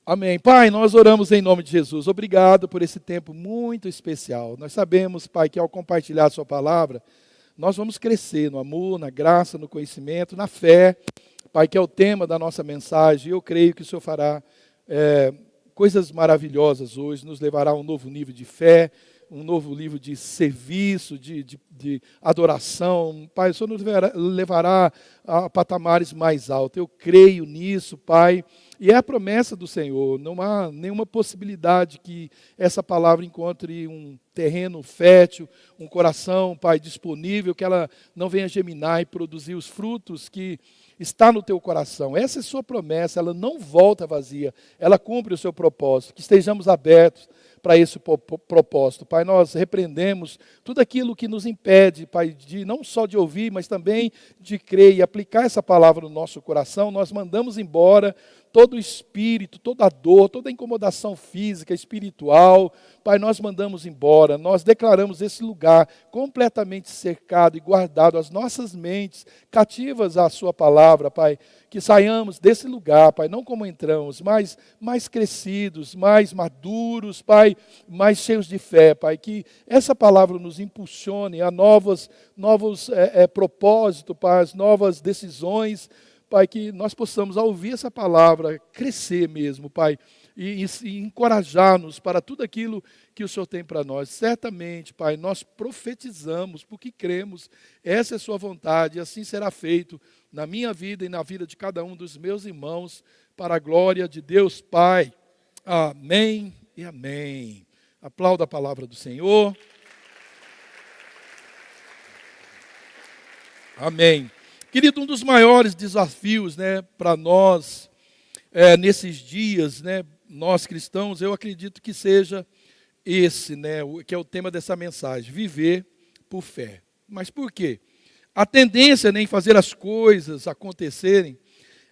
Amém. Pai, nós oramos em nome de Jesus. Obrigado por esse tempo muito especial. Nós sabemos, Pai, que ao compartilhar a sua palavra, nós vamos crescer no amor, na graça, no conhecimento, na fé. Pai, que é o tema da nossa mensagem. Eu creio que o Senhor fará coisas maravilhosas hoje, nos levará a um novo nível de fé, um novo nível de serviço, de adoração. Pai, o Senhor nos levará a patamares mais altos. Eu creio nisso, Pai. E é a promessa do Senhor, não há nenhuma possibilidade que essa palavra encontre um terreno fértil, um coração, Pai, disponível, que ela não venha geminar e produzir os frutos que está no teu coração. Essa é a sua promessa, ela não volta vazia, ela cumpre o seu propósito, que estejamos abertos para esse propósito. Pai, nós repreendemos tudo aquilo que nos impede, Pai, de não só de ouvir, mas também de crer e aplicar essa palavra no nosso coração. Nós mandamos embora todo o espírito, toda a dor, toda a incomodação física, espiritual. Pai, nós mandamos embora, nós declaramos esse lugar completamente cercado e guardado, as nossas mentes cativas à sua palavra, Pai, que saiamos desse lugar, Pai, não como entramos, mas mais crescidos, mais maduros, Pai, mais cheios de fé, Pai, que essa palavra nos impulsione a novos propósitos, Pai, as novas decisões, Pai, que nós possamos, ao ouvir essa palavra, crescer mesmo, Pai, e encorajar-nos para tudo aquilo que o Senhor tem para nós. Certamente, Pai, nós profetizamos porque cremos, essa é a sua vontade, e assim será feito na minha vida e na vida de cada um dos meus irmãos, para a glória de Deus Pai. Amém e amém. Aplauda a palavra do Senhor. Amém. Querido, um dos maiores desafios, para nós, nesses dias, nós cristãos, eu acredito que seja esse, que é o tema dessa mensagem, viver por fé. Mas por quê? A tendência em fazer as coisas acontecerem,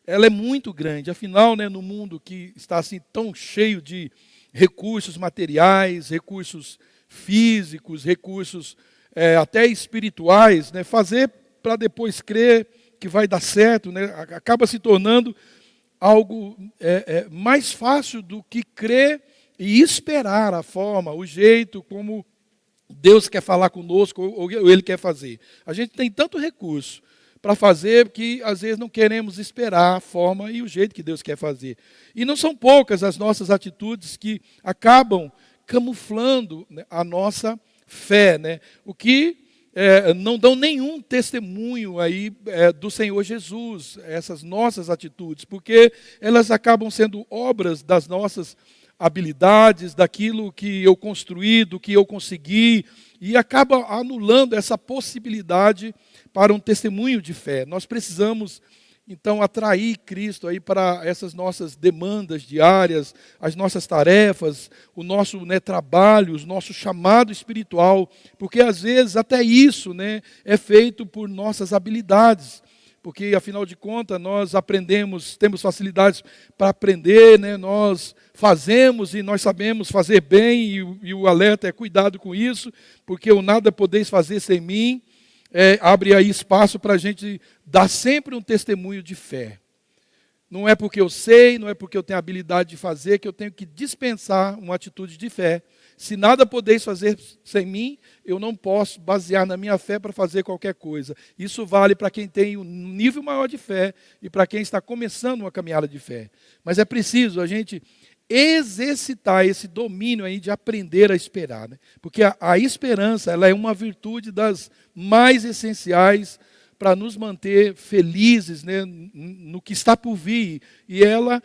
ela é muito grande. Afinal, no mundo que está assim tão cheio de recursos materiais, recursos físicos, recursos até espirituais, fazer para depois crer que vai dar certo, acaba se tornando algo mais fácil do que crer e esperar a forma, o jeito como Deus quer falar conosco ou Ele quer fazer. A gente tem tanto recurso para fazer que às vezes não queremos esperar a forma e o jeito que Deus quer fazer. E não são poucas as nossas atitudes que acabam camuflando a nossa fé, o que não dão nenhum testemunho aí do Senhor Jesus, essas nossas atitudes, porque elas acabam sendo obras das nossas habilidades, daquilo que eu construí, do que eu consegui, e acaba anulando essa possibilidade para um testemunho de fé. Nós precisamos, então, atrair Cristo aí para essas nossas demandas diárias, as nossas tarefas, o nosso trabalho, o nosso chamado espiritual, porque às vezes até isso é feito por nossas habilidades, porque afinal de contas nós aprendemos, temos facilidades para aprender, nós fazemos e nós sabemos fazer bem, e o alerta é cuidado com isso, porque o nada podeis fazer sem mim. Abre aí espaço para a gente dar sempre um testemunho de fé. Não é porque eu sei, não é porque eu tenho a habilidade de fazer, que eu tenho que dispensar uma atitude de fé. Se nada podeis fazer sem mim, eu não posso basear na minha fé para fazer qualquer coisa. Isso vale para quem tem um nível maior de fé e para quem está começando uma caminhada de fé. Mas é preciso a gente exercitar esse domínio aí de aprender a esperar, porque a esperança, ela é uma virtude das mais essenciais para nos manter felizes, no que está por vir, e ela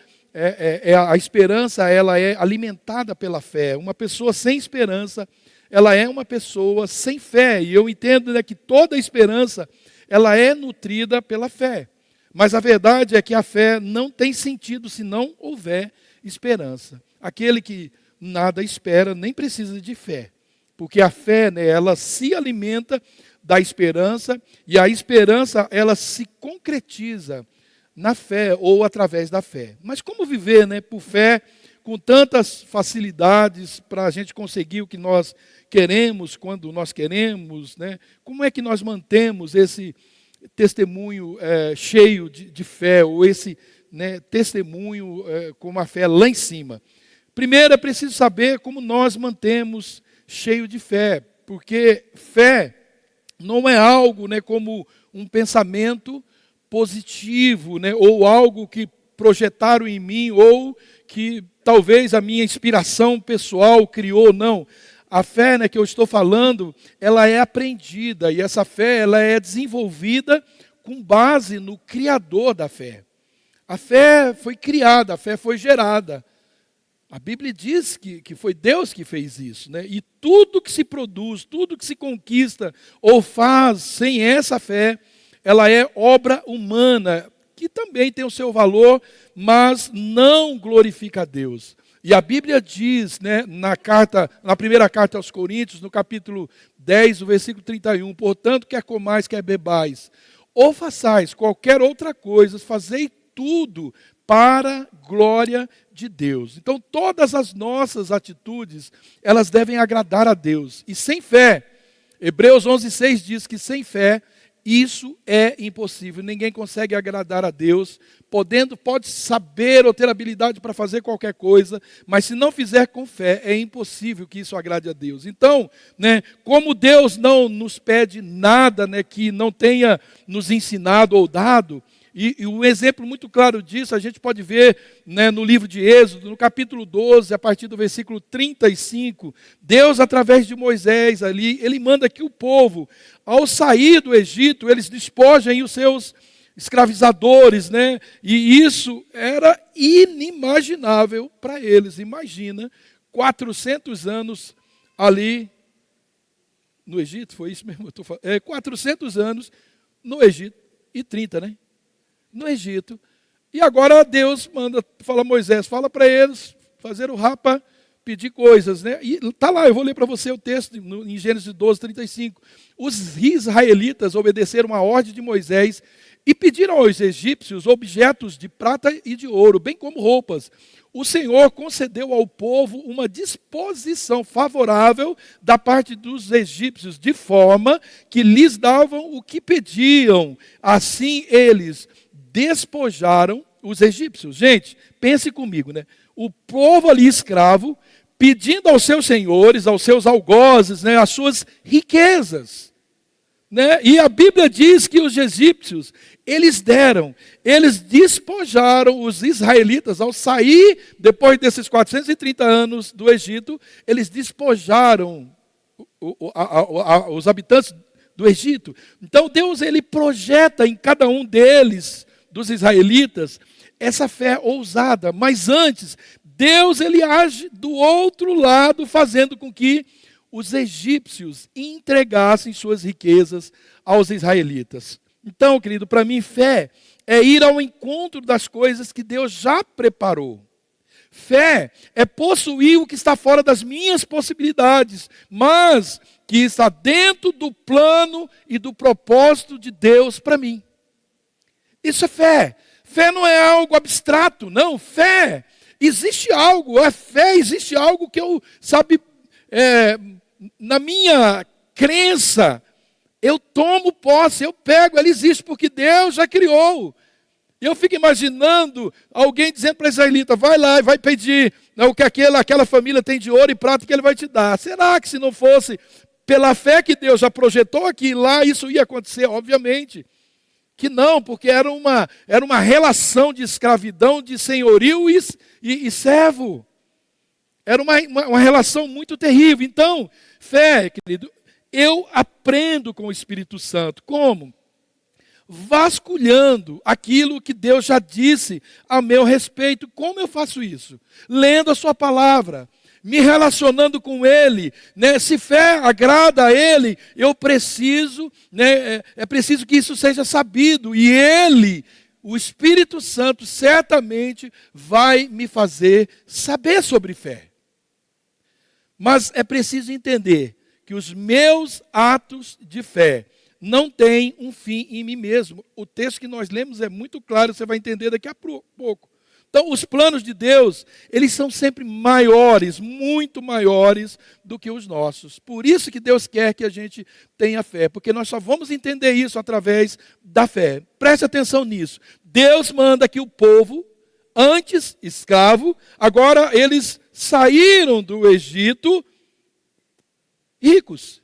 a esperança, ela é alimentada pela fé. Uma pessoa sem esperança, ela é uma pessoa sem fé, e eu entendo que toda esperança, ela é nutrida pela fé, mas a verdade é que a fé não tem sentido se não houver esperança. Aquele que nada espera nem precisa de fé, porque a fé, ela se alimenta da esperança, e a esperança, ela se concretiza na fé ou através da fé. Mas como viver por fé com tantas facilidades para a gente conseguir o que nós queremos, quando nós queremos, Como é que nós mantemos esse testemunho cheio de fé, ou esse né, testemunho com uma fé lá em cima. Primeiro, é preciso saber como nós mantemos cheio de fé, porque fé não é algo, né, como um pensamento positivo, né, ou algo que projetaram em mim, ou que talvez a minha inspiração pessoal criou, não. A fé, né, que eu estou falando, ela é aprendida, e essa fé ela é desenvolvida com base no Criador da fé. A fé foi criada, a fé foi gerada. A Bíblia diz que foi Deus que fez isso, né? E tudo que se produz, tudo que se conquista ou faz sem essa fé, ela é obra humana, que também tem o seu valor, mas não glorifica a Deus. E a Bíblia diz, né, na primeira carta aos Coríntios, no capítulo 10, o versículo 31, portanto, quer comais, quer bebais, ou façais qualquer outra coisa, fazei tudo para glória de Deus. Então, todas as nossas atitudes, elas devem agradar a Deus. E sem fé, Hebreus 11:6 diz que sem fé, isso é impossível. Ninguém consegue agradar a Deus, pode saber ou ter habilidade para fazer qualquer coisa, mas se não fizer com fé, é impossível que isso agrade a Deus. Então, né, como Deus não nos pede nada, né, que não tenha nos ensinado ou dado, e um exemplo muito claro disso, a gente pode ver, né, no livro de Êxodo, no capítulo 12, a partir do versículo 35, Deus, através de Moisés ali, ele manda que o povo, ao sair do Egito, eles despojem os seus escravizadores, né? E isso era inimaginável para eles. Imagina, 400 anos ali no Egito, foi isso mesmo? 400 anos no Egito, e 30, né? No Egito, e agora Deus fala a Moisés, fala para eles fazer o rapa, pedir coisas, né? E está lá, eu vou ler para você o texto em Gênesis 12, 35. Os israelitas obedeceram a ordem de Moisés e pediram aos egípcios objetos de prata e de ouro, bem como roupas. O Senhor concedeu ao povo uma disposição favorável da parte dos egípcios, de forma que lhes davam o que pediam. Assim eles despojaram os egípcios. Gente, pense comigo, né? O povo ali escravo, pedindo aos seus senhores, aos seus algozes, né, as suas riquezas. Né? E a Bíblia diz que os egípcios, eles despojaram os israelitas, ao sair, depois desses 430 anos do Egito, eles despojaram os habitantes do Egito. Então Deus, ele projeta em cada um deles, dos israelitas, essa fé ousada. Mas antes, Deus, ele age do outro lado, fazendo com que os egípcios entregassem suas riquezas aos israelitas. Então, querido, para mim, fé é ir ao encontro das coisas que Deus já preparou. Fé é possuir o que está fora das minhas possibilidades, mas que está dentro do plano e do propósito de Deus para mim. Isso é fé. Fé não é algo abstrato, não. Fé, existe algo. A fé existe algo que eu, na minha crença, eu tomo posse, eu pego, ela existe porque Deus já criou. Eu fico imaginando alguém dizendo para a israelita, vai lá e vai pedir, né, o que aquela família tem de ouro e prata que ele vai te dar. Será que se não fosse pela fé que Deus já projetou aqui lá, isso ia acontecer? Obviamente que não, porque era uma relação de escravidão, de senhorio e servo. Era uma relação muito terrível. Então, fé, querido, eu aprendo com o Espírito Santo. Como? Vasculhando aquilo que Deus já disse a meu respeito. Como eu faço isso? Lendo a sua palavra, me relacionando com Ele, né? Se fé agrada a Ele, eu preciso, né? É preciso que isso seja sabido, e Ele, o Espírito Santo, certamente vai me fazer saber sobre fé. Mas é preciso entender que os meus atos de fé não têm um fim em mim mesmo. O texto que nós lemos é muito claro, você vai entender daqui a pouco. Então, os planos de Deus, eles são sempre maiores, muito maiores do que os nossos. Por isso que Deus quer que a gente tenha fé, porque nós só vamos entender isso através da fé. Preste atenção nisso. Deus manda que o povo, antes escravo, agora eles saíram do Egito ricos.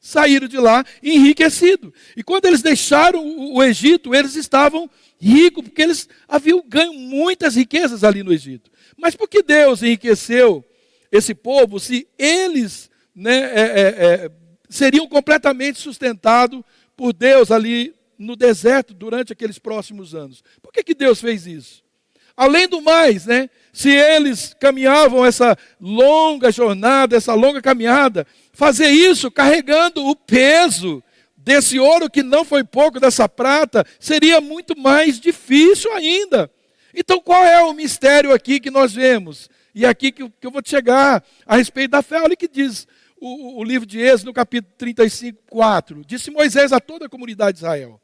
Saíram de lá enriquecidos. E quando eles deixaram o Egito, eles estavam ricos, porque eles haviam ganho muitas riquezas ali no Egito. Mas por que Deus enriqueceu esse povo se eles seriam completamente sustentados por Deus ali no deserto durante aqueles próximos anos? Por que Deus fez isso? Além do mais, se eles caminhavam essa longa jornada, essa longa caminhada, fazer isso carregando o peso desse ouro que não foi pouco, dessa prata, seria muito mais difícil ainda. Então qual é o mistério aqui que nós vemos? E aqui que eu vou chegar a respeito da fé. Olha o que diz o livro de Êxodo, no capítulo 35, 4. Disse Moisés a toda a comunidade de Israel: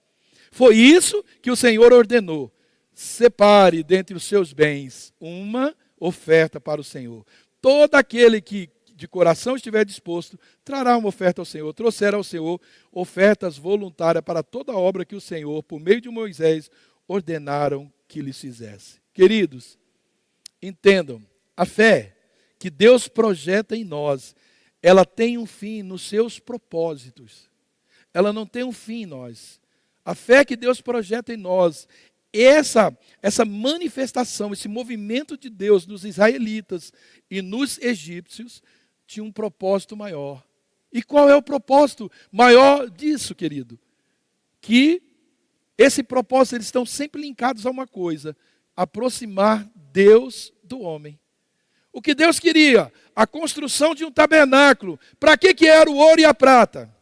foi isso que o Senhor ordenou. Separe dentre os seus bens uma oferta para o Senhor. Todo aquele que de coração estiver disposto, trará uma oferta ao Senhor. Trouxeram ao Senhor ofertas voluntárias para toda a obra que o Senhor, por meio de Moisés, ordenaram que lhes fizesse. Queridos, entendam, a fé que Deus projeta em nós, ela tem um fim nos seus propósitos. Ela não tem um fim em nós. A fé que Deus projeta em nós, essa manifestação, esse movimento de Deus nos israelitas e nos egípcios, tinha um propósito maior. E qual é o propósito maior disso, querido? Que esse propósito, eles estão sempre linkados a uma coisa: aproximar Deus do homem. O que Deus queria? A construção de um tabernáculo. Para que era o ouro e a prata?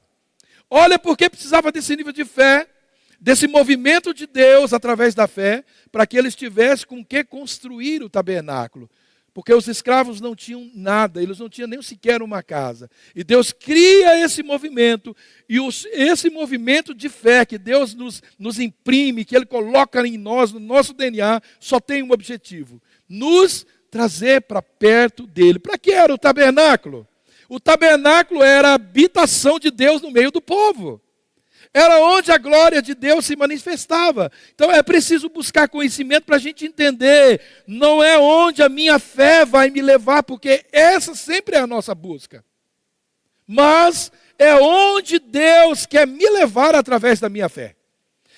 Olha porque precisava desse nível de fé, desse movimento de Deus através da fé, para que eles tivessem com que construir o tabernáculo. Porque os escravos não tinham nada, eles não tinham nem sequer uma casa. E Deus cria esse movimento, e esse movimento de fé que Deus nos imprime, que Ele coloca em nós, no nosso DNA, só tem um objetivo: nos trazer para perto dEle. Para que era o tabernáculo? O tabernáculo era a habitação de Deus no meio do povo. Era onde a glória de Deus se manifestava. Então é preciso buscar conhecimento para a gente entender. Não é onde a minha fé vai me levar, porque essa sempre é a nossa busca. Mas é onde Deus quer me levar através da minha fé.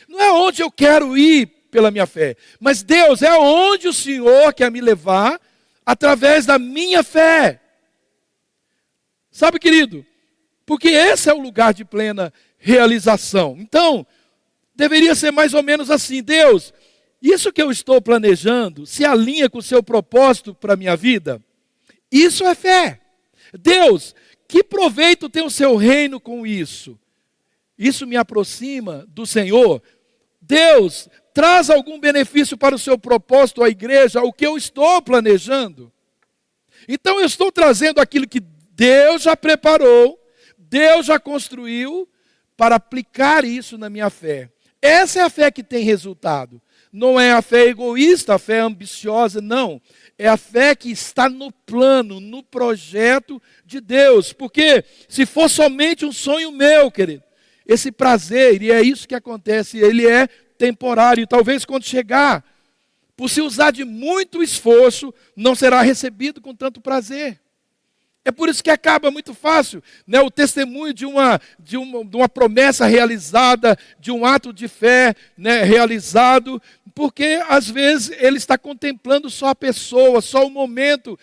Não é onde eu quero ir pela minha fé. Mas Deus, é onde o Senhor quer me levar através da minha fé. Sabe, querido? Porque esse é o lugar de plena realização. Então, deveria ser mais ou menos assim: Deus, isso que eu estou planejando se alinha com o seu propósito para a minha vida? Isso é fé. Deus, que proveito tem o seu reino com isso? Isso me aproxima do Senhor? Deus, traz algum benefício para o seu propósito à igreja, o que eu estou planejando? Então eu estou trazendo aquilo que Deus já preparou, Deus já construiu, para aplicar isso na minha fé. Essa é a fé que tem resultado. Não é a fé egoísta, a fé ambiciosa, não. É a fé que está no plano, no projeto de Deus. Porque se for somente um sonho meu, querido, esse prazer, e é isso que acontece, ele é temporário. E talvez quando chegar, por se usar de muito esforço, não será recebido com tanto prazer. É por isso que acaba muito fácil, o testemunho de uma promessa realizada, de um ato de fé realizado, porque às vezes ele está contemplando só a pessoa, só o momento,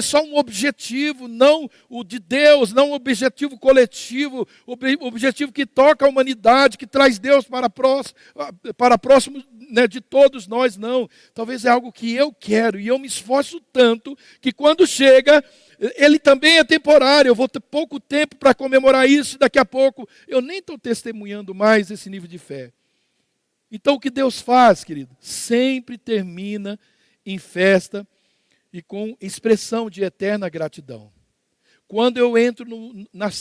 só um objetivo, não o de Deus, não um objetivo coletivo, objetivo que toca a humanidade, que traz Deus para próximo de todos nós, não. Talvez é algo que eu quero e eu me esforço tanto que quando chega, ele também é temporário. Eu vou ter pouco tempo para comemorar isso, e daqui a pouco eu nem estou testemunhando mais esse nível de fé. Então o que Deus faz, querido, sempre termina em festa e com expressão de eterna gratidão. Quando eu entro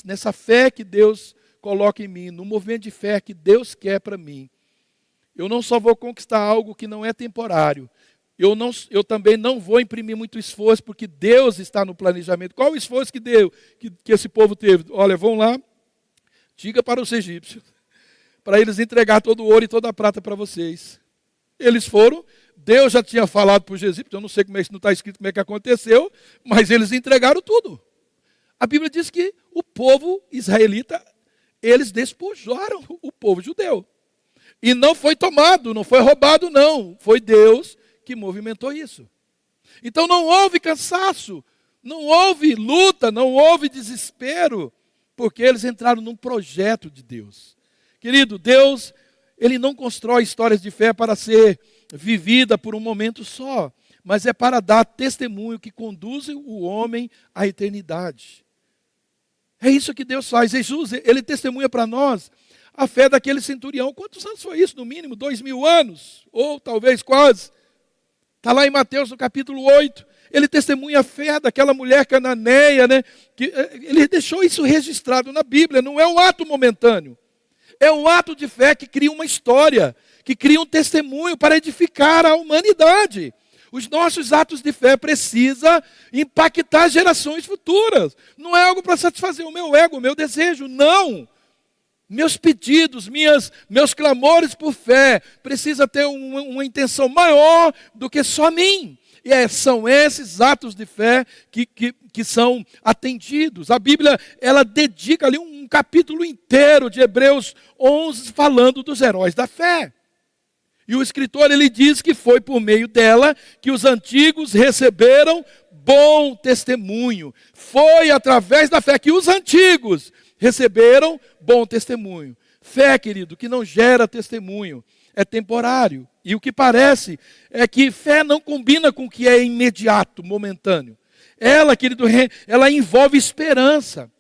nessa fé que Deus coloca em mim, no movimento de fé que Deus quer para mim, eu não só vou conquistar algo que não é temporário, eu também não vou imprimir muito esforço, porque Deus está no planejamento. Qual o esforço que deu, que esse povo teve? Olha, vão lá, diga para os egípcios, para eles entregar todo o ouro e toda a prata para vocês. Eles foram, Deus já tinha falado para os egípcios, eu não sei como é que não está escrito como é que aconteceu, mas eles entregaram tudo. A Bíblia diz que o povo israelita, eles despojaram o povo judeu. E não foi tomado, não foi roubado, não. Foi Deus que movimentou isso. Então não houve cansaço, não houve luta, não houve desespero, porque eles entraram num projeto de Deus. Querido, Deus, Ele não constrói histórias de fé para ser vivida por um momento só, mas é para dar testemunho que conduz o homem à eternidade. É isso que Deus faz. Jesus, Ele testemunha para nós a fé daquele centurião. Quantos anos foi isso? No mínimo 2000 anos, ou talvez quase. Está lá em Mateus, no capítulo 8. Ele testemunha a fé daquela mulher cananeia, né? Ele deixou isso registrado na Bíblia. Não é um ato momentâneo. É um ato de fé que cria uma história, que cria um testemunho para edificar a humanidade. Os nossos atos de fé precisam impactar gerações futuras. Não é algo para satisfazer o meu ego, o meu desejo. Não. Meus pedidos, meus clamores por fé precisam ter uma intenção maior do que só mim. E são esses atos de fé que são atendidos. A Bíblia, ela dedica ali um capítulo inteiro de Hebreus 11 falando dos heróis da fé. E o escritor, ele diz que foi por meio dela que os antigos receberam bom testemunho. Foi através da fé que os antigos receberam bom testemunho. Fé, querido, que não gera testemunho, é temporário. E o que parece é que fé não combina com o que é imediato, momentâneo. Ela, querido, ela envolve esperança.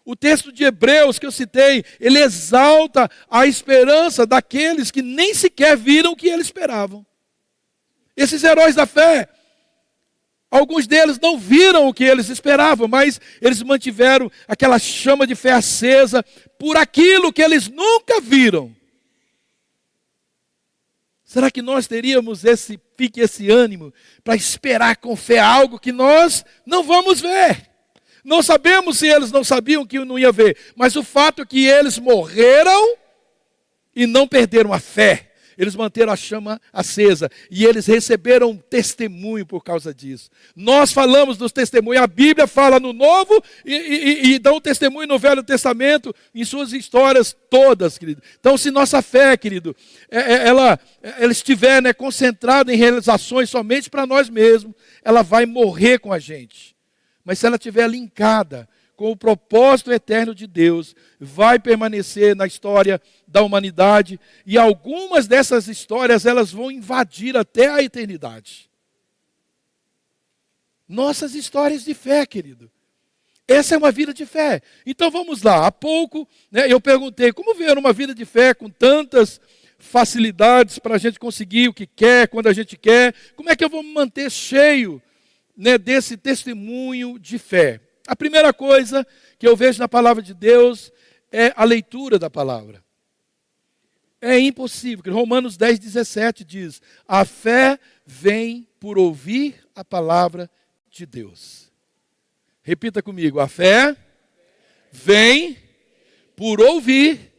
O texto de Hebreus que eu citei, ele exalta a esperança daqueles que nem sequer viram o que eles esperavam. Esses heróis da fé, alguns deles não viram o que eles esperavam, mas eles mantiveram aquela chama de fé acesa por aquilo que eles nunca viram. Será que nós teríamos esse pique, esse ânimo para esperar com fé algo que nós não vamos ver? Não sabemos se eles não sabiam que não ia ver, mas o fato é que eles morreram e não perderam a fé. Eles manteram a chama acesa e eles receberam testemunho por causa disso. Nós falamos dos testemunhos, a Bíblia fala no Novo e dá um testemunho no Velho Testamento, em suas histórias todas, querido. Então, se nossa fé, querido, ela estiver, né, concentrada em realizações somente para nós mesmos, ela vai morrer com a gente. Mas se ela estiver linkada com o propósito eterno de Deus, vai permanecer na história da humanidade. E algumas dessas histórias, elas vão invadir até a eternidade. Nossas histórias de fé, querido. Essa é uma vida de fé. Então vamos lá. Há pouco, né, eu perguntei, como ver uma vida de fé com tantas facilidades para a gente conseguir o que quer, quando a gente quer? Como é que eu vou me manter cheio, né, desse testemunho de fé? A primeira coisa que eu vejo na palavra de Deus é a leitura da palavra. É impossível. Romanos 10:17 diz: a fé vem por ouvir a palavra de Deus. Repita comigo: a fé vem por ouvir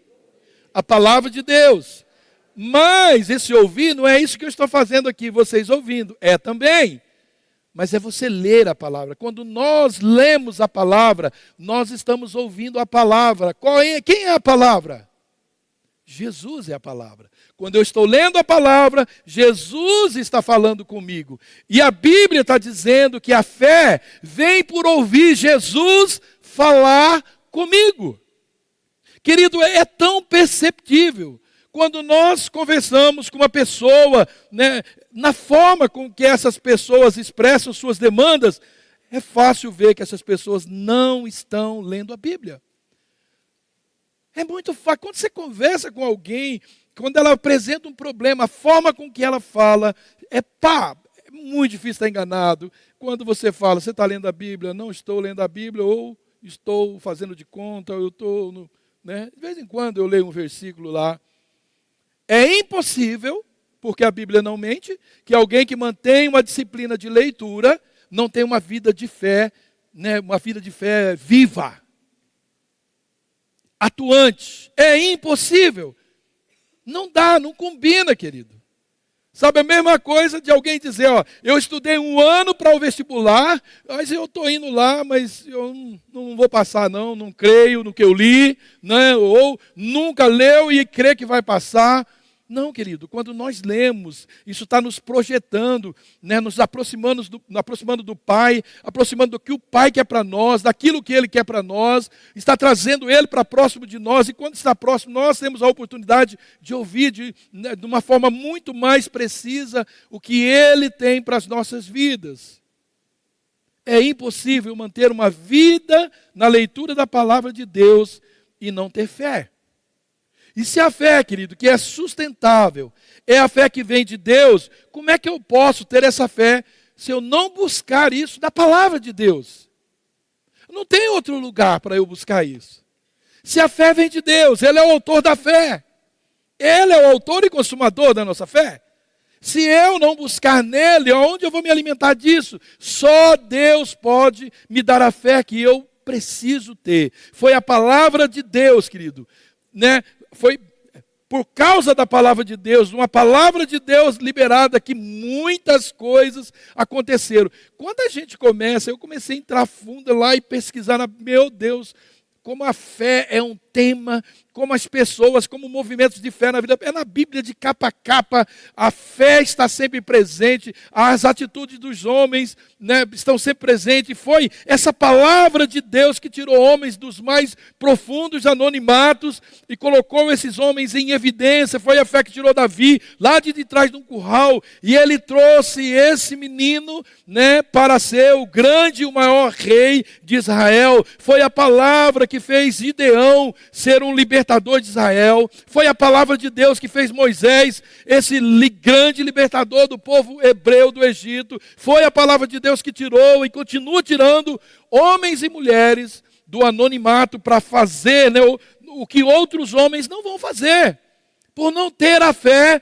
a palavra de Deus. Mas esse ouvir não é isso que eu estou fazendo aqui, vocês ouvindo. É também. Mas é você ler a palavra. Quando nós lemos a palavra, nós estamos ouvindo a palavra. Quem é a palavra? Jesus é a palavra. Quando eu estou lendo a palavra, Jesus está falando comigo. E a Bíblia está dizendo que a fé vem por ouvir Jesus falar comigo. Querido, é tão perceptível. Quando nós conversamos com uma pessoa, né, na forma com que essas pessoas expressam suas demandas, é fácil ver que essas pessoas não estão lendo a Bíblia. É muito fácil. Quando você conversa com alguém, quando ela apresenta um problema, a forma com que ela fala, é muito difícil estar enganado. Quando você fala, você está lendo a Bíblia? Não estou lendo a Bíblia, ou estou fazendo de conta, ou eu estou... né? De vez em quando eu leio um versículo lá. É impossível porque a Bíblia não mente, que alguém que mantém uma disciplina de leitura não tem uma vida de fé, né, uma vida de fé viva, atuante. É impossível. Não dá, não combina, querido. Sabe, a mesma coisa de alguém dizer, ó, eu estudei 1 ano para o vestibular, mas eu estou indo lá, mas eu não vou passar não creio no que eu li, né? Ou nunca leu e crê que vai passar. Não, querido, quando nós lemos, isso está nos projetando, né, nos aproximando do Pai, aproximando do que o Pai quer para nós, daquilo que Ele quer para nós, está trazendo Ele para próximo de nós, e quando está próximo, nós temos a oportunidade de ouvir de uma forma muito mais precisa o que Ele tem para as nossas vidas. É impossível manter uma vida na leitura da palavra de Deus e não ter fé. E se a fé, querido, que é sustentável, é a fé que vem de Deus, como é que eu posso ter essa fé se eu não buscar isso da palavra de Deus? Não tem outro lugar para eu buscar isso. Se a fé vem de Deus, Ele é o autor da fé. Ele é o autor e consumador da nossa fé. Se eu não buscar nele, aonde eu vou me alimentar disso? Só Deus pode me dar a fé que eu preciso ter. Foi a palavra de Deus, querido, né? Foi por causa da palavra de Deus, uma palavra de Deus liberada, que muitas coisas aconteceram. Quando a gente começa, eu comecei a entrar fundo lá e pesquisar, meu Deus, como a fé é um tema, como as pessoas, como movimentos de fé na vida, é na Bíblia de capa a capa, a fé está sempre presente, as atitudes dos homens, né, estão sempre presentes. Foi essa palavra de Deus que tirou homens dos mais profundos anonimatos e colocou esses homens em evidência. Foi a fé que tirou Davi lá de trás de um curral, e ele trouxe esse menino, né, para ser o grande e o maior rei de Israel. Foi a palavra que fez Gideão ser um libertador de Israel. Foi a palavra de Deus que fez Moisés esse grande libertador do povo hebreu do Egito. Foi a palavra de Deus que tirou e continua tirando homens e mulheres do anonimato para fazer, né, o que outros homens não vão fazer, por não ter a fé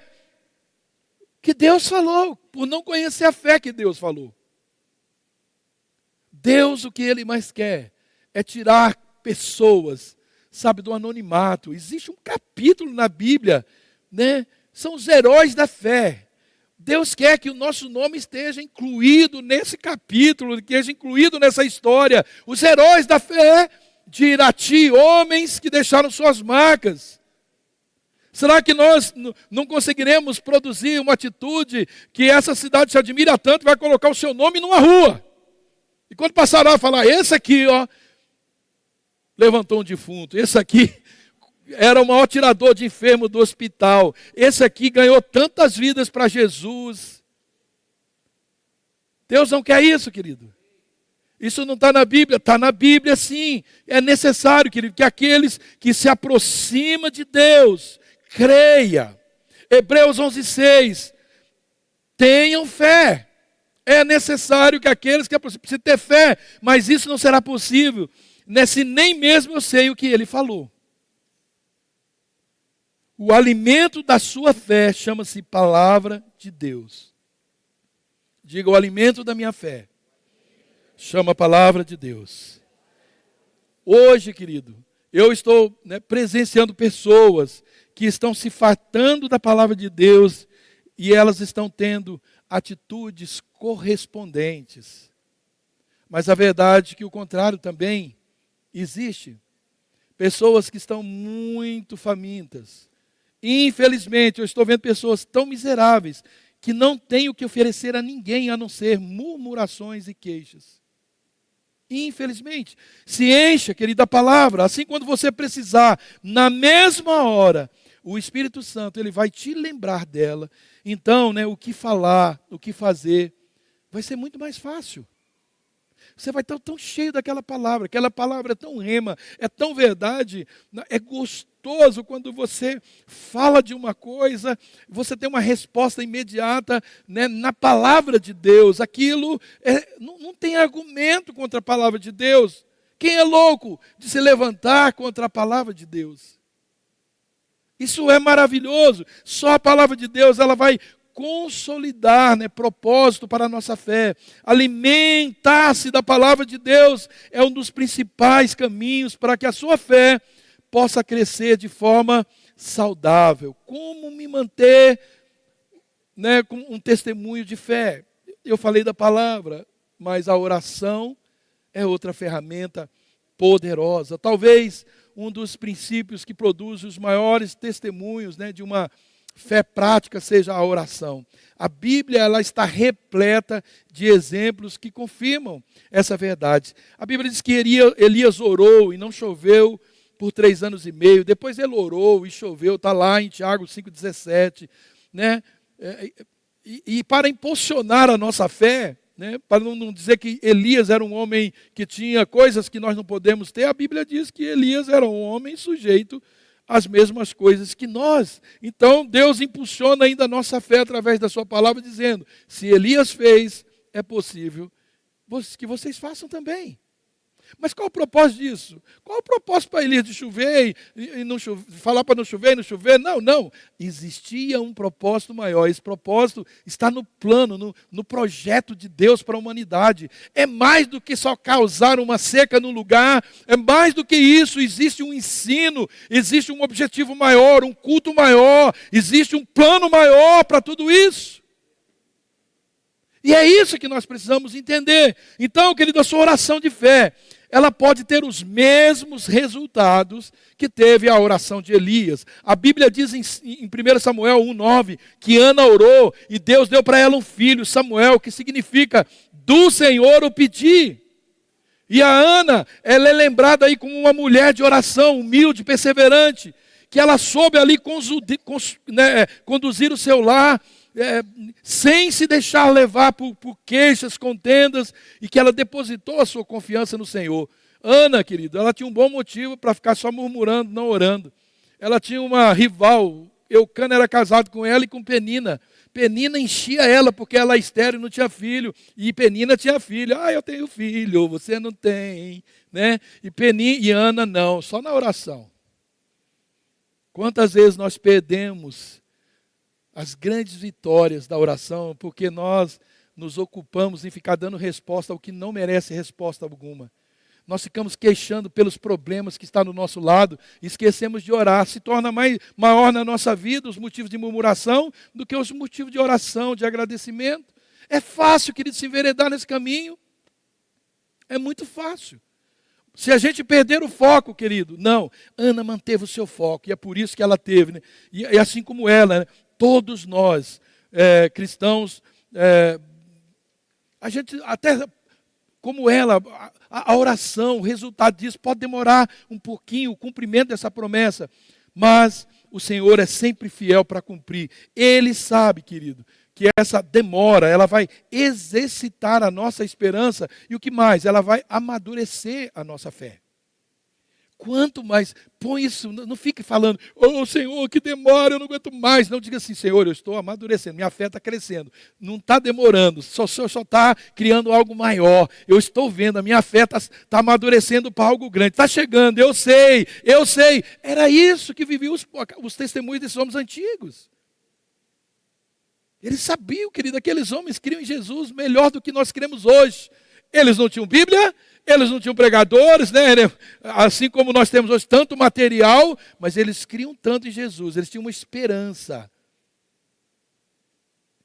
que Deus falou, por não conhecer a fé que Deus falou. Deus, o que Ele mais quer é tirar pessoas, sabe, do anonimato. Existe um capítulo na Bíblia, né? São os heróis da fé. Deus quer que o nosso nome esteja incluído nesse capítulo, que esteja incluído nessa história. Os heróis da fé de Irati, homens que deixaram suas marcas. Será que nós não conseguiremos produzir uma atitude que essa cidade se admira tanto, vai colocar o seu nome numa rua? E quando passar lá, falar, esse aqui, ó, levantou um defunto. Esse aqui era o maior tirador de enfermo do hospital. Esse aqui ganhou tantas vidas para Jesus. Deus não quer isso, querido. Isso não está na Bíblia. Está na Bíblia, sim. É necessário, querido, que aqueles que se aproximam de Deus, creia. Hebreus 11:6. Tenham fé. É necessário que aqueles que aproximam, precisam ter fé. Mas isso não será possível se nem mesmo eu sei o que ele falou. O alimento da sua fé chama-se palavra de Deus. Diga, o alimento da minha fé chama a palavra de Deus. Hoje, querido, eu estou, né, presenciando pessoas que estão se fartando da palavra de Deus e elas estão tendo atitudes correspondentes. Mas a verdade é que o contrário também existe. Pessoas que estão muito famintas. Infelizmente, eu estou vendo pessoas tão miseráveis que não têm o que oferecer a ninguém a não ser murmurações e queixas. Infelizmente. Se encha, querida, a palavra. Assim, quando você precisar, na mesma hora, o Espírito Santo, ele vai te lembrar dela. Então, né, o que falar, o que fazer, vai ser muito mais fácil. Você vai estar tão cheio daquela palavra. Aquela palavra é tão rema, é tão verdade. É gostoso quando você fala de uma coisa, você tem uma resposta imediata, né, na palavra de Deus. Aquilo não tem argumento contra a palavra de Deus. Quem é louco de se levantar contra a palavra de Deus? Isso é maravilhoso. Só a palavra de Deus, ela vai consolidar, né, propósito para a nossa fé. Alimentar-se da palavra de Deus é um dos principais caminhos para que a sua fé possa crescer de forma saudável. Como me manter, né, com um testemunho de fé? Eu falei da palavra, mas a oração é outra ferramenta poderosa. Talvez um dos princípios que produz os maiores testemunhos, né, de uma fé prática seja a oração. A Bíblia, ela está repleta de exemplos que confirmam essa verdade. A Bíblia diz que Elias orou e não choveu por 3 anos e meio. Depois ele orou e choveu. Está lá em Tiago 5,17. Né? E para impulsionar a nossa fé, né, para não dizer que Elias era um homem que tinha coisas que nós não podemos ter, a Bíblia diz que Elias era um homem sujeito às mesmas coisas que nós. Então, Deus impulsiona ainda a nossa fé através da sua palavra, dizendo, se Elias fez, é possível que vocês façam também. Mas qual o propósito disso? Qual o propósito para Elias de chover e não chover, falar para não chover e não chover? Não. Existia um propósito maior. Esse propósito está no plano, no projeto de Deus para a humanidade. É mais do que só causar uma seca no lugar. É mais do que isso. Existe um ensino, existe um objetivo maior, um culto maior. Existe um plano maior para tudo isso. E é isso que nós precisamos entender. Então, querido, a sua oração de fé, ela pode ter os mesmos resultados que teve a oração de Elias. A Bíblia diz em 1 Samuel 1,9 que Ana orou e Deus deu para ela um filho, Samuel, que significa do Senhor o pedir. E a Ana, ela é lembrada aí como uma mulher de oração, humilde, perseverante, que ela soube ali conduzir o seu lar, sem se deixar levar por queixas, contendas, e que ela depositou a sua confiança no Senhor. Ana, querido, ela tinha um bom motivo para ficar só murmurando, não orando. Ela tinha uma rival, Eucana era casado com ela e com Penina. Penina enchia ela porque ela é estéril e não tinha filho, e Penina tinha filho. Eu tenho filho, você não tem, né? E Ana não, só na oração. Quantas vezes nós perdemos as grandes vitórias da oração, porque nós nos ocupamos em ficar dando resposta ao que não merece resposta alguma. Nós ficamos queixando pelos problemas que estão no nosso lado, e esquecemos de orar. Se torna maior na nossa vida os motivos de murmuração do que os motivos de oração, de agradecimento. É fácil, querido, se enveredar nesse caminho. É muito fácil. Se a gente perder o foco, querido, não. Ana manteve o seu foco, e é por isso que ela teve, né? E assim como ela, né? Todos nós, cristãos, a gente até como ela, a oração, o resultado disso pode demorar um pouquinho, o cumprimento dessa promessa, mas o Senhor é sempre fiel para cumprir. Ele sabe, querido, que essa demora, ela vai exercitar a nossa esperança, e o que mais? Ela vai amadurecer a nossa fé. Quanto mais, põe isso, não fique falando, Senhor, que demora, eu não aguento mais. Não diga assim, Senhor, eu estou amadurecendo, minha fé está crescendo. Não está demorando, só está criando algo maior. Eu estou vendo, a minha fé está amadurecendo para algo grande. Está chegando, eu sei. Era isso que viviam os testemunhos desses homens antigos. Eles sabiam, querido, aqueles homens criam em Jesus melhor do que nós cremos hoje. Eles não tinham Bíblia, eles não tinham pregadores, né? Assim como nós temos hoje tanto material, mas eles criam tanto em Jesus, eles tinham uma esperança.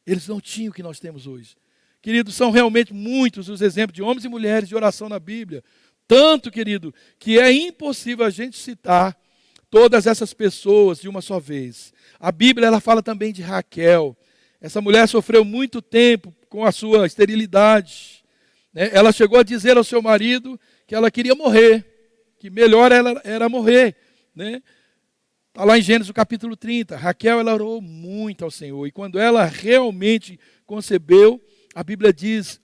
Eles não tinham o que nós temos hoje. Queridos, são realmente muitos os exemplos de homens e mulheres de oração na Bíblia. Tanto, querido, que é impossível a gente citar todas essas pessoas de uma só vez. A Bíblia, ela fala também de Raquel. Essa mulher sofreu muito tempo com a sua esterilidade. Ela chegou a dizer ao seu marido que ela queria morrer, que melhor era morrer. Está lá em Gênesis capítulo 30. Raquel, ela orou muito ao Senhor. E quando ela realmente concebeu, a Bíblia diz,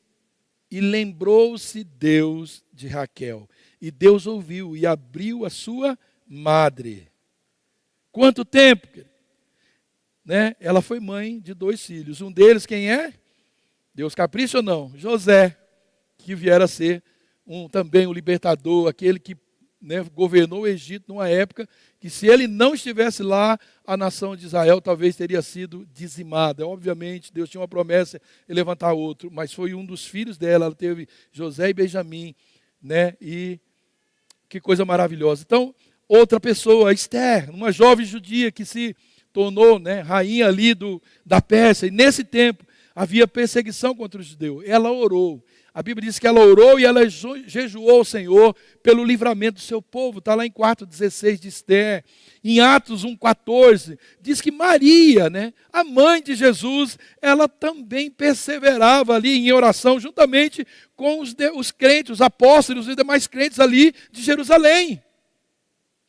e lembrou-se Deus de Raquel. E Deus ouviu e abriu a sua madre. Quanto tempo? Ela foi mãe de 2 filhos. Um deles, quem é? Deus capricha ou não? José, que viera a ser também um libertador, aquele que né, governou o Egito numa época que, se ele não estivesse lá, a nação de Israel talvez teria sido dizimada. Obviamente, Deus tinha uma promessa de levantar outro, mas foi um dos filhos dela. Ela teve José e Benjamim, né? E que coisa maravilhosa. Então, outra pessoa, Esther, uma jovem judia que se tornou, né, rainha ali da Pérsia. E nesse tempo havia perseguição contra os judeus. Ela orou. A Bíblia diz que ela orou e ela jejuou ao Senhor pelo livramento do seu povo. Está lá em 4,16 de Esther. Em Atos 1,14, diz que Maria, né, a mãe de Jesus, ela também perseverava ali em oração, juntamente com os crentes, os apóstolos e os demais crentes ali de Jerusalém.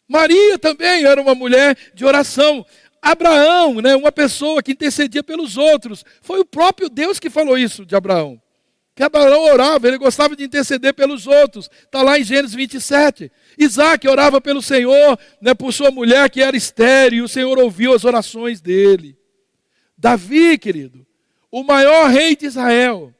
Maria também era uma mulher de oração. Abraão, né, uma pessoa que intercedia pelos outros. Foi o próprio Deus que falou isso de Abraão. Que Abraão orava, ele gostava de interceder pelos outros. Está lá em Gênesis 27. Isaac orava pelo Senhor, né, por sua mulher que era estéril, e o Senhor ouviu as orações dele. Davi, querido, o maior rei de Israel,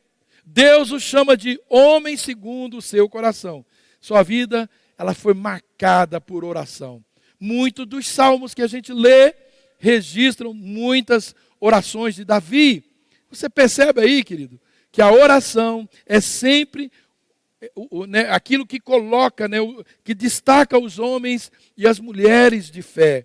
Deus o chama de homem segundo o seu coração. Sua vida, ela foi marcada por oração. Muitos dos salmos que a gente lê registram muitas orações de Davi. Você percebe aí, querido, que a oração é sempre né, aquilo que coloca, né, que destaca os homens e as mulheres de fé.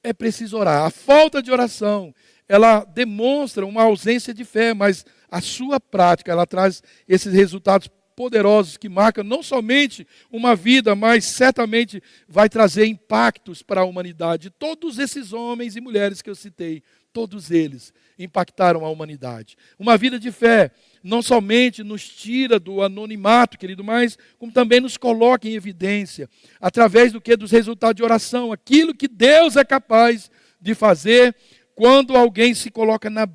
É preciso orar. A falta de oração, ela demonstra uma ausência de fé, mas a sua prática, ela traz esses resultados poderosos que marcam não somente uma vida, mas certamente vai trazer impactos para a humanidade. Todos esses homens e mulheres que eu citei, todos eles impactaram a humanidade. Uma vida de fé não somente nos tira do anonimato, querido, mas como também nos coloca em evidência, através do que? Dos resultados de oração, aquilo que Deus é capaz de fazer quando alguém se coloca na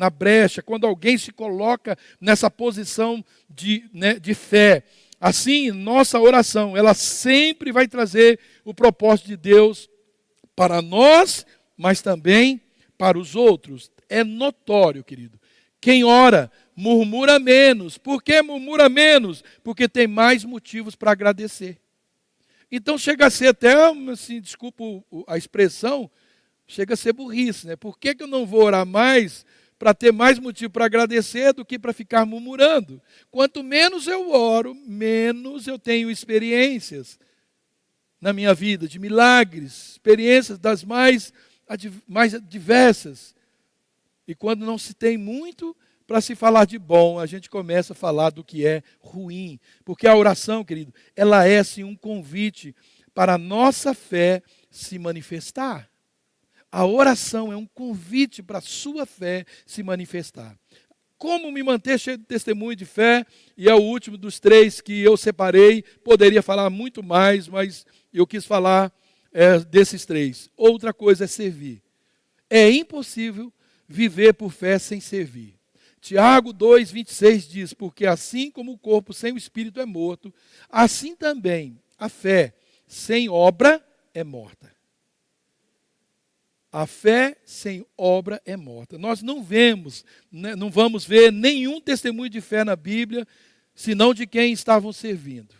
brecha, quando alguém se coloca nessa posição de fé. Assim, nossa oração, ela sempre vai trazer o propósito de Deus para nós, mas também para os outros. É notório, querido. Quem ora murmura menos. Por que murmura menos? Porque tem mais motivos para agradecer. Então chega a ser até, assim, desculpa a expressão, chega a ser burrice, né? Por que eu não vou orar mais para ter mais motivo para agradecer do que para ficar murmurando? Quanto menos eu oro, menos eu tenho experiências na minha vida, de milagres, experiências das mais diversas. E quando não se tem muito para se falar de bom, a gente começa a falar do que é ruim. Porque a oração, querido, ela é sim um convite para a nossa fé se manifestar. A oração é um convite para a sua fé se manifestar. Como me manter cheio de testemunho de fé? E é o último dos 3 que eu separei. Poderia falar muito mais, mas eu quis falar desses 3. Outra coisa é servir. É impossível viver por fé sem servir. Tiago 2,26 diz, porque assim como o corpo sem o espírito é morto, assim também a fé sem obra é morta. A fé sem obra é morta. Nós não vamos ver nenhum testemunho de fé na Bíblia, senão de quem estavam servindo.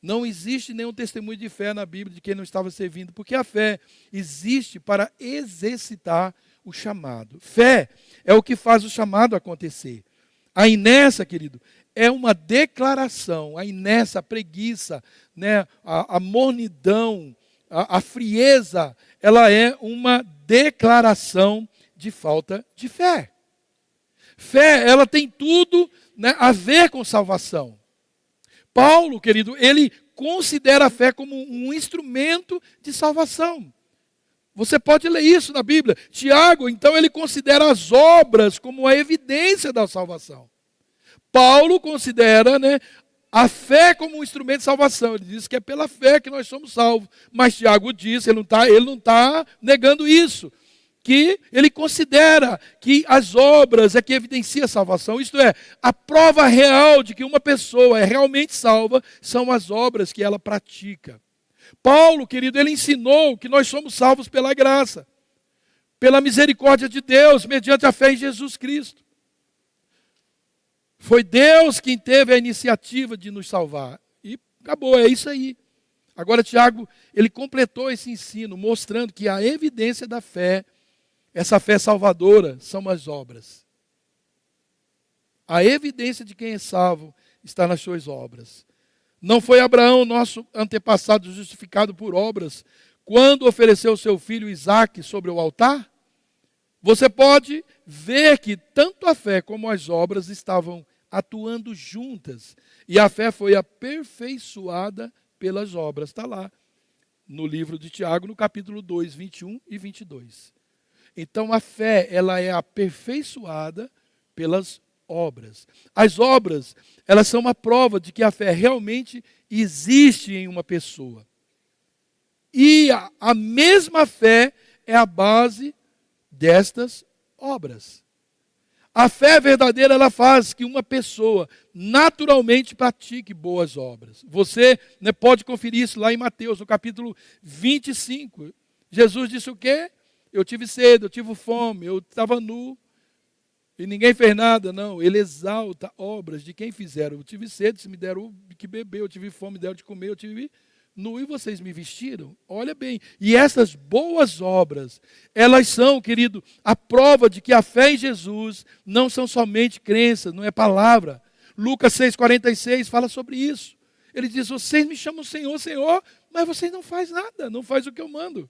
Não existe nenhum testemunho de fé na Bíblia de quem não estava servindo, porque a fé existe para exercitar o chamado. Fé é o que faz o chamado acontecer. A inércia, querido, é uma declaração. A inércia, a preguiça, né, a mornidão, a frieza, ela é uma declaração de falta de fé. Fé, ela tem tudo, né, a ver com salvação. Paulo, querido, ele considera a fé como um instrumento de salvação. Você pode ler isso na Bíblia. Tiago, então, ele considera as obras como a evidência da salvação. Paulo considera, né, a fé como um instrumento de salvação. Ele diz que é pela fé que nós somos salvos. Mas Tiago diz, ele não está negando isso, que ele considera que as obras é que evidencia a salvação. Isto é, a prova real de que uma pessoa é realmente salva são as obras que ela pratica. Paulo, querido, ele ensinou que nós somos salvos pela graça, pela misericórdia de Deus, mediante a fé em Jesus Cristo. Foi Deus quem teve a iniciativa de nos salvar. E acabou, é isso aí. Agora, Tiago, ele completou esse ensino, mostrando que a evidência da fé, essa fé salvadora, são as obras. A evidência de quem é salvo está nas suas obras. Não foi Abraão, nosso antepassado, justificado por obras, quando ofereceu seu filho Isaque sobre o altar? Você pode ver que tanto a fé como as obras estavam atuando juntas. E a fé foi aperfeiçoada pelas obras. Está lá no livro de Tiago, no capítulo 2, 21 e 22. Então a fé, ela é aperfeiçoada pelas obras. As obras, elas são uma prova de que a fé realmente existe em uma pessoa. E a mesma fé é a base destas obras. A fé verdadeira, ela faz que uma pessoa naturalmente pratique boas obras. Você pode conferir isso lá em Mateus, no capítulo 25. Jesus disse o quê? Eu tive sede, eu tive fome, eu estava nu. E ninguém fez nada, não. Ele exalta obras de quem fizeram. Eu tive sede, se me deram que beber. Eu tive fome, me deram de comer. Eu tive nu e vocês me vestiram. Olha bem. E essas boas obras, elas são, querido, a prova de que a fé em Jesus não são somente crenças, não é palavra. Lucas 6,46 fala sobre isso. Ele diz, vocês me chamam Senhor, Senhor, mas vocês não fazem nada, não fazem o que eu mando.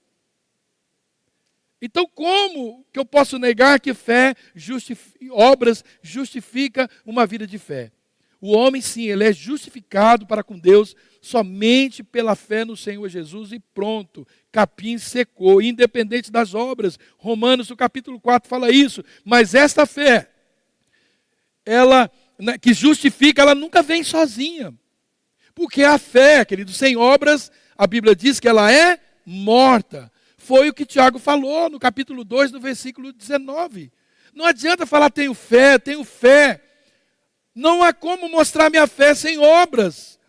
Então, como que eu posso negar que obras justifica uma vida de fé? O homem, sim, ele é justificado para com Deus somente pela fé no Senhor Jesus e pronto, capim secou, independente das obras. Romanos, no capítulo 4, fala isso. Mas esta fé, ela que justifica, ela nunca vem sozinha. Porque a fé, querido, sem obras, a Bíblia diz que ela é morta. Foi o que Tiago falou no capítulo 2, no versículo 19. Não adianta falar tenho fé, tenho fé. Não há como mostrar minha fé sem obras.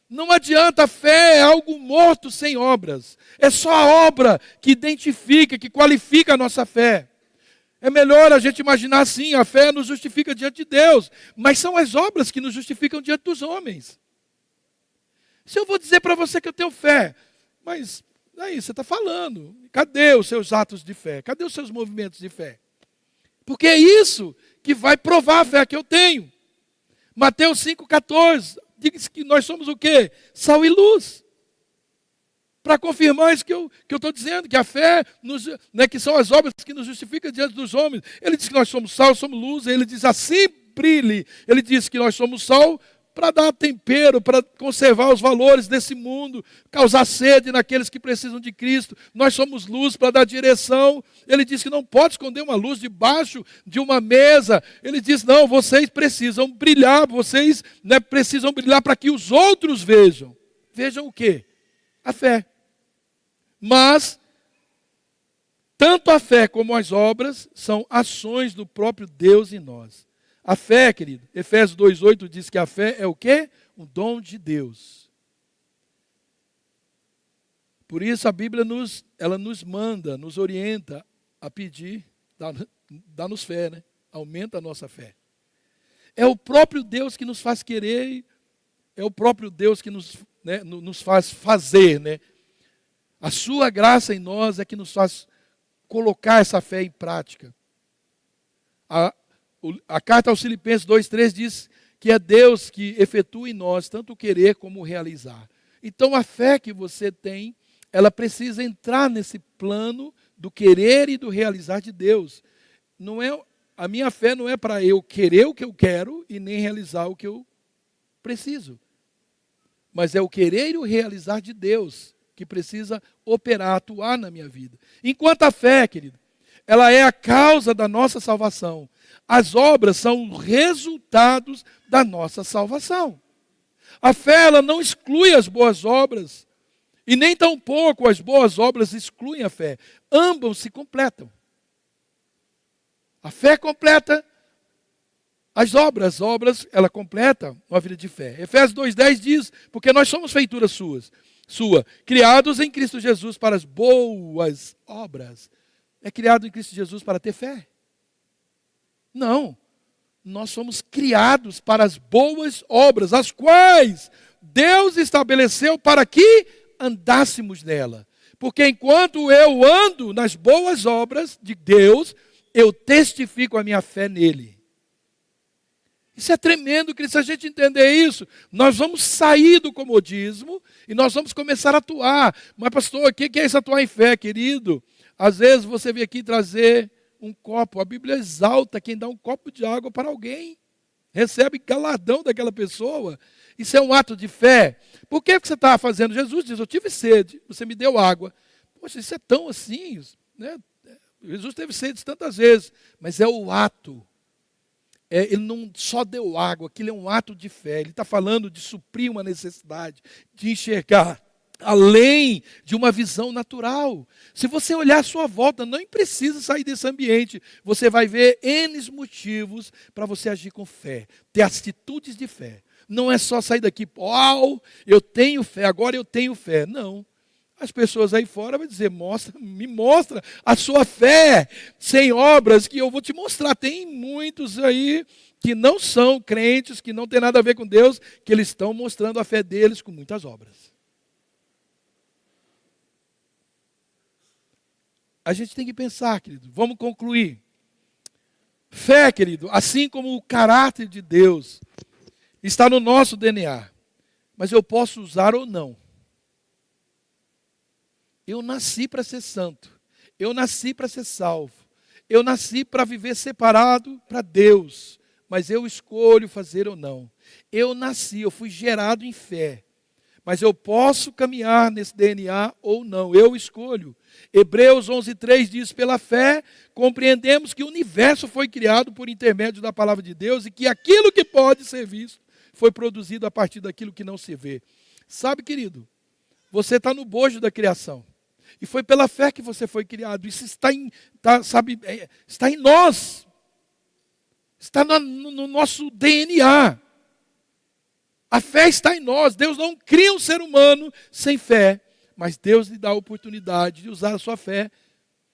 Não adianta, a fé é algo morto sem obras. É só a obra que identifica, que qualifica a nossa fé. É melhor a gente imaginar assim, a fé nos justifica diante de Deus, mas são as obras que nos justificam diante dos homens. Se eu vou dizer para você que eu tenho fé, mas aí você está falando, cadê os seus atos de fé? Cadê os seus movimentos de fé? Porque é isso que vai provar a fé que eu tenho. Mateus 5,14 diz que nós somos o quê? Sal e luz. Para confirmar isso que eu estou dizendo, que a fé, que são as obras que nos justificam diante dos homens. Ele diz que nós somos sal, somos luz, ele diz assim brilhe. Ele diz que nós somos sal para dar tempero, para conservar os valores desse mundo, causar sede naqueles que precisam de Cristo. Nós somos luz para dar direção. Ele diz que não pode esconder uma luz debaixo de uma mesa. Ele diz, não, vocês precisam brilhar, vocês precisam brilhar para que os outros vejam. Vejam o quê? A fé. Mas, tanto a fé como as obras são ações do próprio Deus em nós. A fé, querido, Efésios 2,8 diz que a fé é o quê? Um dom de Deus. Por isso a Bíblia ela nos manda, nos orienta a pedir, dá-nos fé, né? Aumenta a nossa fé. É o próprio Deus que nos faz querer, é o próprio Deus que nos faz fazer, né? A sua graça em nós é que nos faz colocar essa fé em prática. A carta aos Filipenses 2,3 diz que é Deus que efetua em nós tanto o querer como o realizar. Então a fé que você tem, ela precisa entrar nesse plano do querer e do realizar de Deus. A minha fé não é para eu querer o que eu quero e nem realizar o que eu preciso. Mas é o querer e o realizar de Deus que precisa operar, atuar na minha vida. Enquanto a fé, querido, ela é a causa da nossa salvação. As obras são resultados da nossa salvação. A fé, ela não exclui as boas obras, e nem tampouco as boas obras excluem a fé. Ambas se completam. A fé completa as obras, ela completa uma vida de fé. Efésios 2,10 diz, porque nós somos feituras sua, criados em Cristo Jesus para as boas obras. É criado em Cristo Jesus para ter fé? Não. Nós somos criados para as boas obras, as quais Deus estabeleceu para que andássemos nela. Porque enquanto eu ando nas boas obras de Deus, eu testifico a minha fé nele. Isso é tremendo, querido. Se a gente entender isso, nós vamos sair do comodismo e nós vamos começar a atuar. Mas, pastor, o que é isso atuar em fé, querido? Às vezes você vem aqui trazer um copo. A Bíblia exalta quem dá um copo de água para alguém. Recebe galardão daquela pessoa. Isso é um ato de fé. Por que você está fazendo? Jesus diz, eu tive sede, você me deu água. Poxa, isso é tão assim, né? Jesus teve sede tantas vezes, mas é o ato. Ele não só deu água, aquilo é um ato de fé. Ele está falando de suprir uma necessidade, de enxergar além de uma visão natural. Se você olhar à sua volta, não precisa sair desse ambiente. Você vai ver N motivos para você agir com fé, ter atitudes de fé. Não é só sair daqui, uau, eu tenho fé, agora eu tenho fé. Não. As pessoas aí fora vão dizer, me mostra a sua fé sem obras que eu vou te mostrar. Tem muitos aí que não são crentes, que não tem nada a ver com Deus, que eles estão mostrando a fé deles com muitas obras. A gente tem que pensar, querido, vamos concluir. Fé, querido, assim como o caráter de Deus está no nosso DNA, mas eu posso usar ou não. Eu nasci para ser santo. Eu nasci para ser salvo. Eu nasci para viver separado para Deus. Mas eu escolho fazer ou não. Eu nasci, eu fui gerado em fé. Mas eu posso caminhar nesse DNA ou não. Eu escolho. Hebreus 11:3 diz, pela fé, compreendemos que o universo foi criado por intermédio da palavra de Deus e que aquilo que pode ser visto foi produzido a partir daquilo que não se vê. Sabe, querido, você está no bojo da criação. E foi pela fé que você foi criado. Isso está em nós. Está no nosso DNA. A fé está em nós. Deus não cria um ser humano sem fé. Mas Deus lhe dá a oportunidade de usar a sua fé.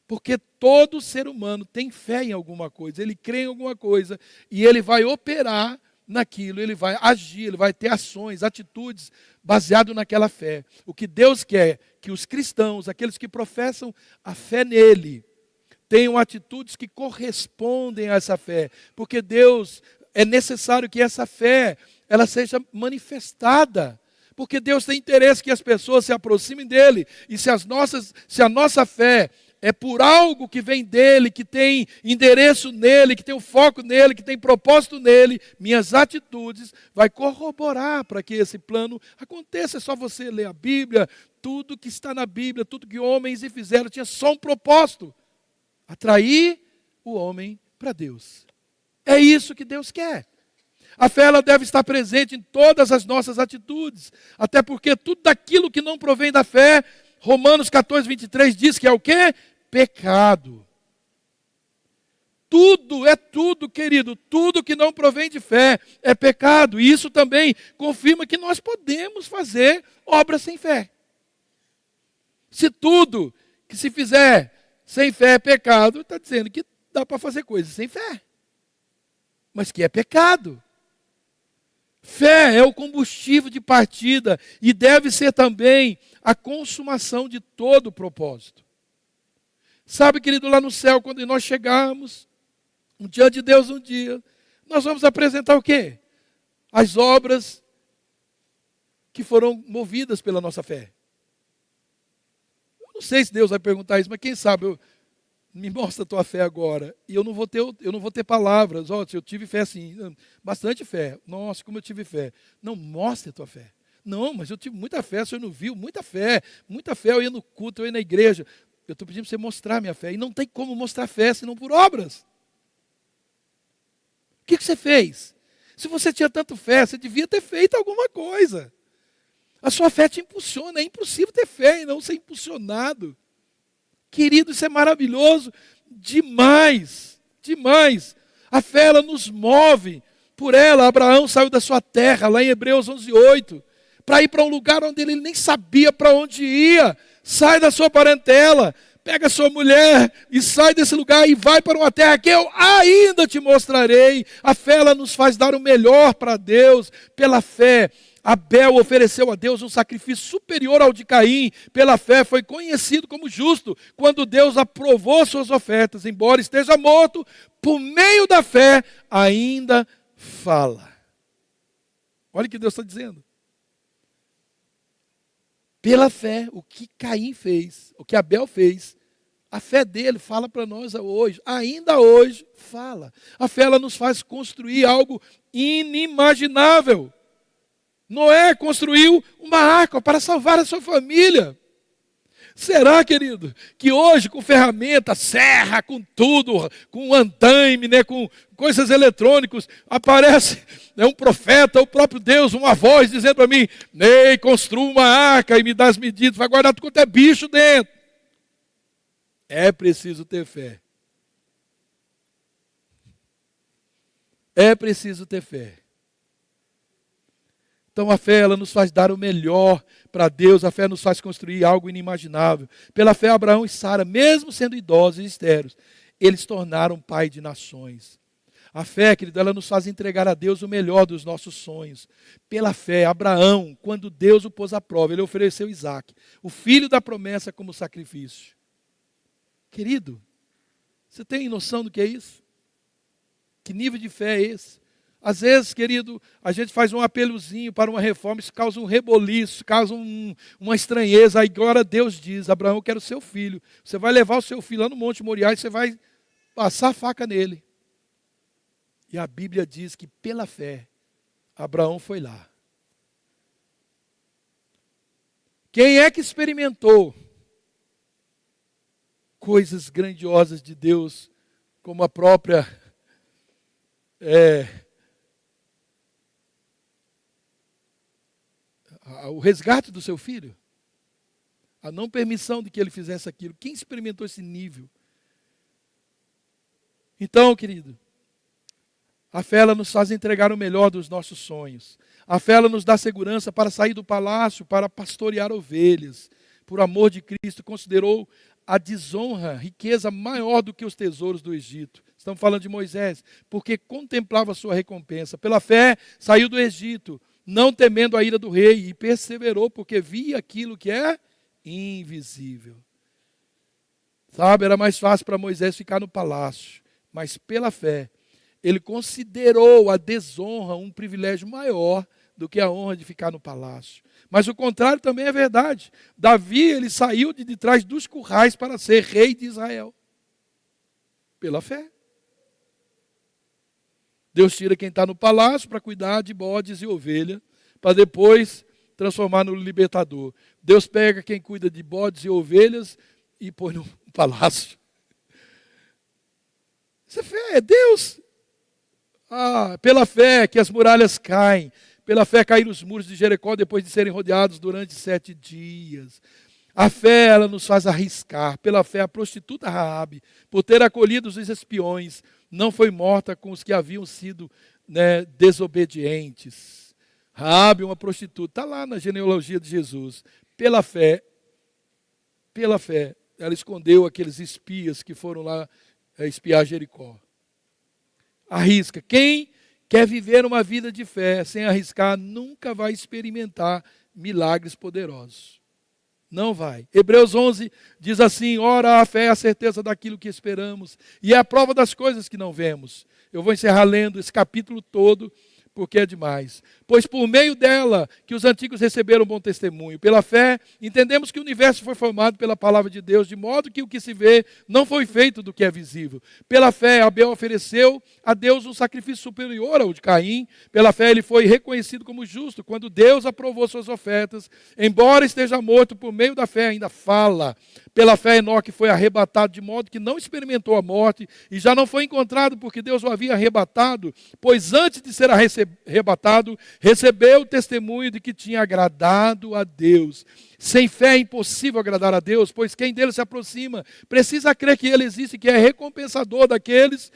Porque todo ser humano tem fé em alguma coisa. Ele crê em alguma coisa. E ele vai operar naquilo. Ele vai agir. Ele vai ter ações, atitudes baseado naquela fé. O que Deus quer que os cristãos, aqueles que professam a fé nele, tenham atitudes que correspondem a essa fé. Porque Deus, é necessário que essa fé, ela seja manifestada. Porque Deus tem interesse que as pessoas se aproximem dele. E se a nossa fé é por algo que vem dele, que tem endereço nele, que tem o foco nele, que tem propósito nele, minhas atitudes vai corroborar para que esse plano aconteça. É só você ler a Bíblia, tudo que está na Bíblia, tudo que homens fizeram tinha só um propósito: atrair o homem para Deus. É isso que Deus quer. A fé ela deve estar presente em todas as nossas atitudes, até porque tudo daquilo que não provém da fé, Romanos 14:23 diz que é o quê? Pecado. Tudo, querido, tudo que não provém de fé é pecado. E isso também confirma que nós podemos fazer obras sem fé. Se tudo que se fizer sem fé é pecado, está dizendo que dá para fazer coisas sem fé. Mas que é pecado. Fé é o combustível de partida e deve ser também a consumação de todo o propósito. Sabe, querido, lá no céu, quando nós chegarmos diante de Deus um dia, nós vamos apresentar o quê? As obras que foram movidas pela nossa fé. Eu não sei se Deus vai perguntar isso, mas quem sabe, me mostra a tua fé agora. E eu não vou ter palavras. Se eu tive fé assim, bastante fé. Nossa, como eu tive fé. Não, mostre a tua fé. Não, mas eu tive muita fé, o senhor não viu? Muita fé, eu ia no culto, eu ia na igreja. Eu estou pedindo para você mostrar a minha fé. E não tem como mostrar fé senão por obras. O que você fez? Se você tinha tanto fé, você devia ter feito alguma coisa. A sua fé te impulsiona. É impossível ter fé e não ser impulsionado. Querido, isso é maravilhoso demais, demais. A fé, ela nos move. Por ela, Abraão saiu da sua terra, lá em Hebreus 11:8, para ir para um lugar onde ele nem sabia para onde ia. Sai da sua parentela, pega a sua mulher e sai desse lugar e vai para uma terra que eu ainda te mostrarei. A fé, ela nos faz dar o melhor para Deus. Pela fé, Abel ofereceu a Deus um sacrifício superior ao de Caim. Pela fé foi conhecido como justo, quando Deus aprovou suas ofertas. Embora esteja morto, por meio da fé ainda fala. Olha o que Deus está dizendo. Pela fé, o que Caim fez, o que Abel fez, a fé dele fala para nós hoje, ainda hoje fala. A fé ela nos faz construir algo inimaginável. Noé construiu uma arca para salvar a sua família. Será, querido, que hoje com ferramenta, serra, com tudo, com andaime, né, com coisas eletrônicas, aparece um profeta, o próprio Deus, uma voz dizendo para mim, Ney, construa uma arca e me dá as medidas, vai guardar tudo quanto é bicho dentro. É preciso ter fé. É preciso ter fé. Então a fé ela nos faz dar o melhor para Deus, a fé nos faz construir algo inimaginável. Pela fé Abraão e Sara, mesmo sendo idosos e estéreis, eles tornaram pai de nações. A fé, querido, ela nos faz entregar a Deus o melhor dos nossos sonhos. Pela fé, Abraão, quando Deus o pôs à prova, ele ofereceu Isaque, o filho da promessa, como sacrifício. Querido, você tem noção do que é isso? Que nível de fé é esse? Às vezes, querido, a gente faz um apelozinho para uma reforma, isso causa um reboliço, causa uma estranheza. Aí agora Deus diz, Abraão, eu quero seu filho. Você vai levar o seu filho lá no Monte Moriá e você vai passar a faca nele. E a Bíblia diz que pela fé, Abraão foi lá. Quem é que experimentou coisas grandiosas de Deus, como a própria o resgate do seu filho, a não permissão de que ele fizesse aquilo? Quem experimentou esse nível? Então, querido, a fé ela nos faz entregar o melhor dos nossos sonhos. A fé ela nos dá segurança para sair do palácio, para pastorear ovelhas. Por amor de Cristo, considerou a desonra, riqueza maior do que os tesouros do Egito. Estamos falando de Moisés, porque contemplava a sua recompensa. Pela fé, saiu do Egito, não temendo a ira do rei, e perseverou, porque via aquilo que é invisível. Sabe, era mais fácil para Moisés ficar no palácio, mas pela fé, ele considerou a desonra um privilégio maior do que a honra de ficar no palácio. Mas o contrário também é verdade. Davi, ele saiu de trás dos currais para ser rei de Israel. Pela fé. Deus tira quem está no palácio para cuidar de bodes e ovelha, para depois transformar no libertador. Deus pega quem cuida de bodes e ovelhas e põe no palácio. Isso é fé, é Deus. Pela fé que as muralhas caem. Pela fé caíram os muros de Jericó depois de serem rodeados durante 7 dias. A fé, ela nos faz arriscar. Pela fé, a prostituta Raabe, por ter acolhido os espiões, não foi morta com os que haviam sido, desobedientes. Raabe, uma prostituta, está lá na genealogia de Jesus. Pela fé, ela escondeu aqueles espias que foram lá espiar Jericó. Arrisca. Quem quer viver uma vida de fé sem arriscar, nunca vai experimentar milagres poderosos. Não vai. Hebreus 11 diz assim, ora, a fé é a certeza daquilo que esperamos, e é a prova das coisas que não vemos. Eu vou encerrar lendo esse capítulo todo, porque é demais. Pois por meio dela que os antigos receberam bom testemunho. Pela fé, entendemos que o universo foi formado pela palavra de Deus, de modo que o que se vê não foi feito do que é visível. Pela fé, Abel ofereceu a Deus um sacrifício superior ao de Caim. Pela fé, ele foi reconhecido como justo, quando Deus aprovou suas ofertas. Embora esteja morto, por meio da fé ainda fala. Pela fé, Enoque foi arrebatado de modo que não experimentou a morte, e já não foi encontrado porque Deus o havia arrebatado, pois antes de ser arrebatado, recebeu o testemunho de que tinha agradado a Deus. Sem fé é impossível agradar a Deus, pois quem dele se aproxima precisa crer que ele existe, que é recompensador daqueles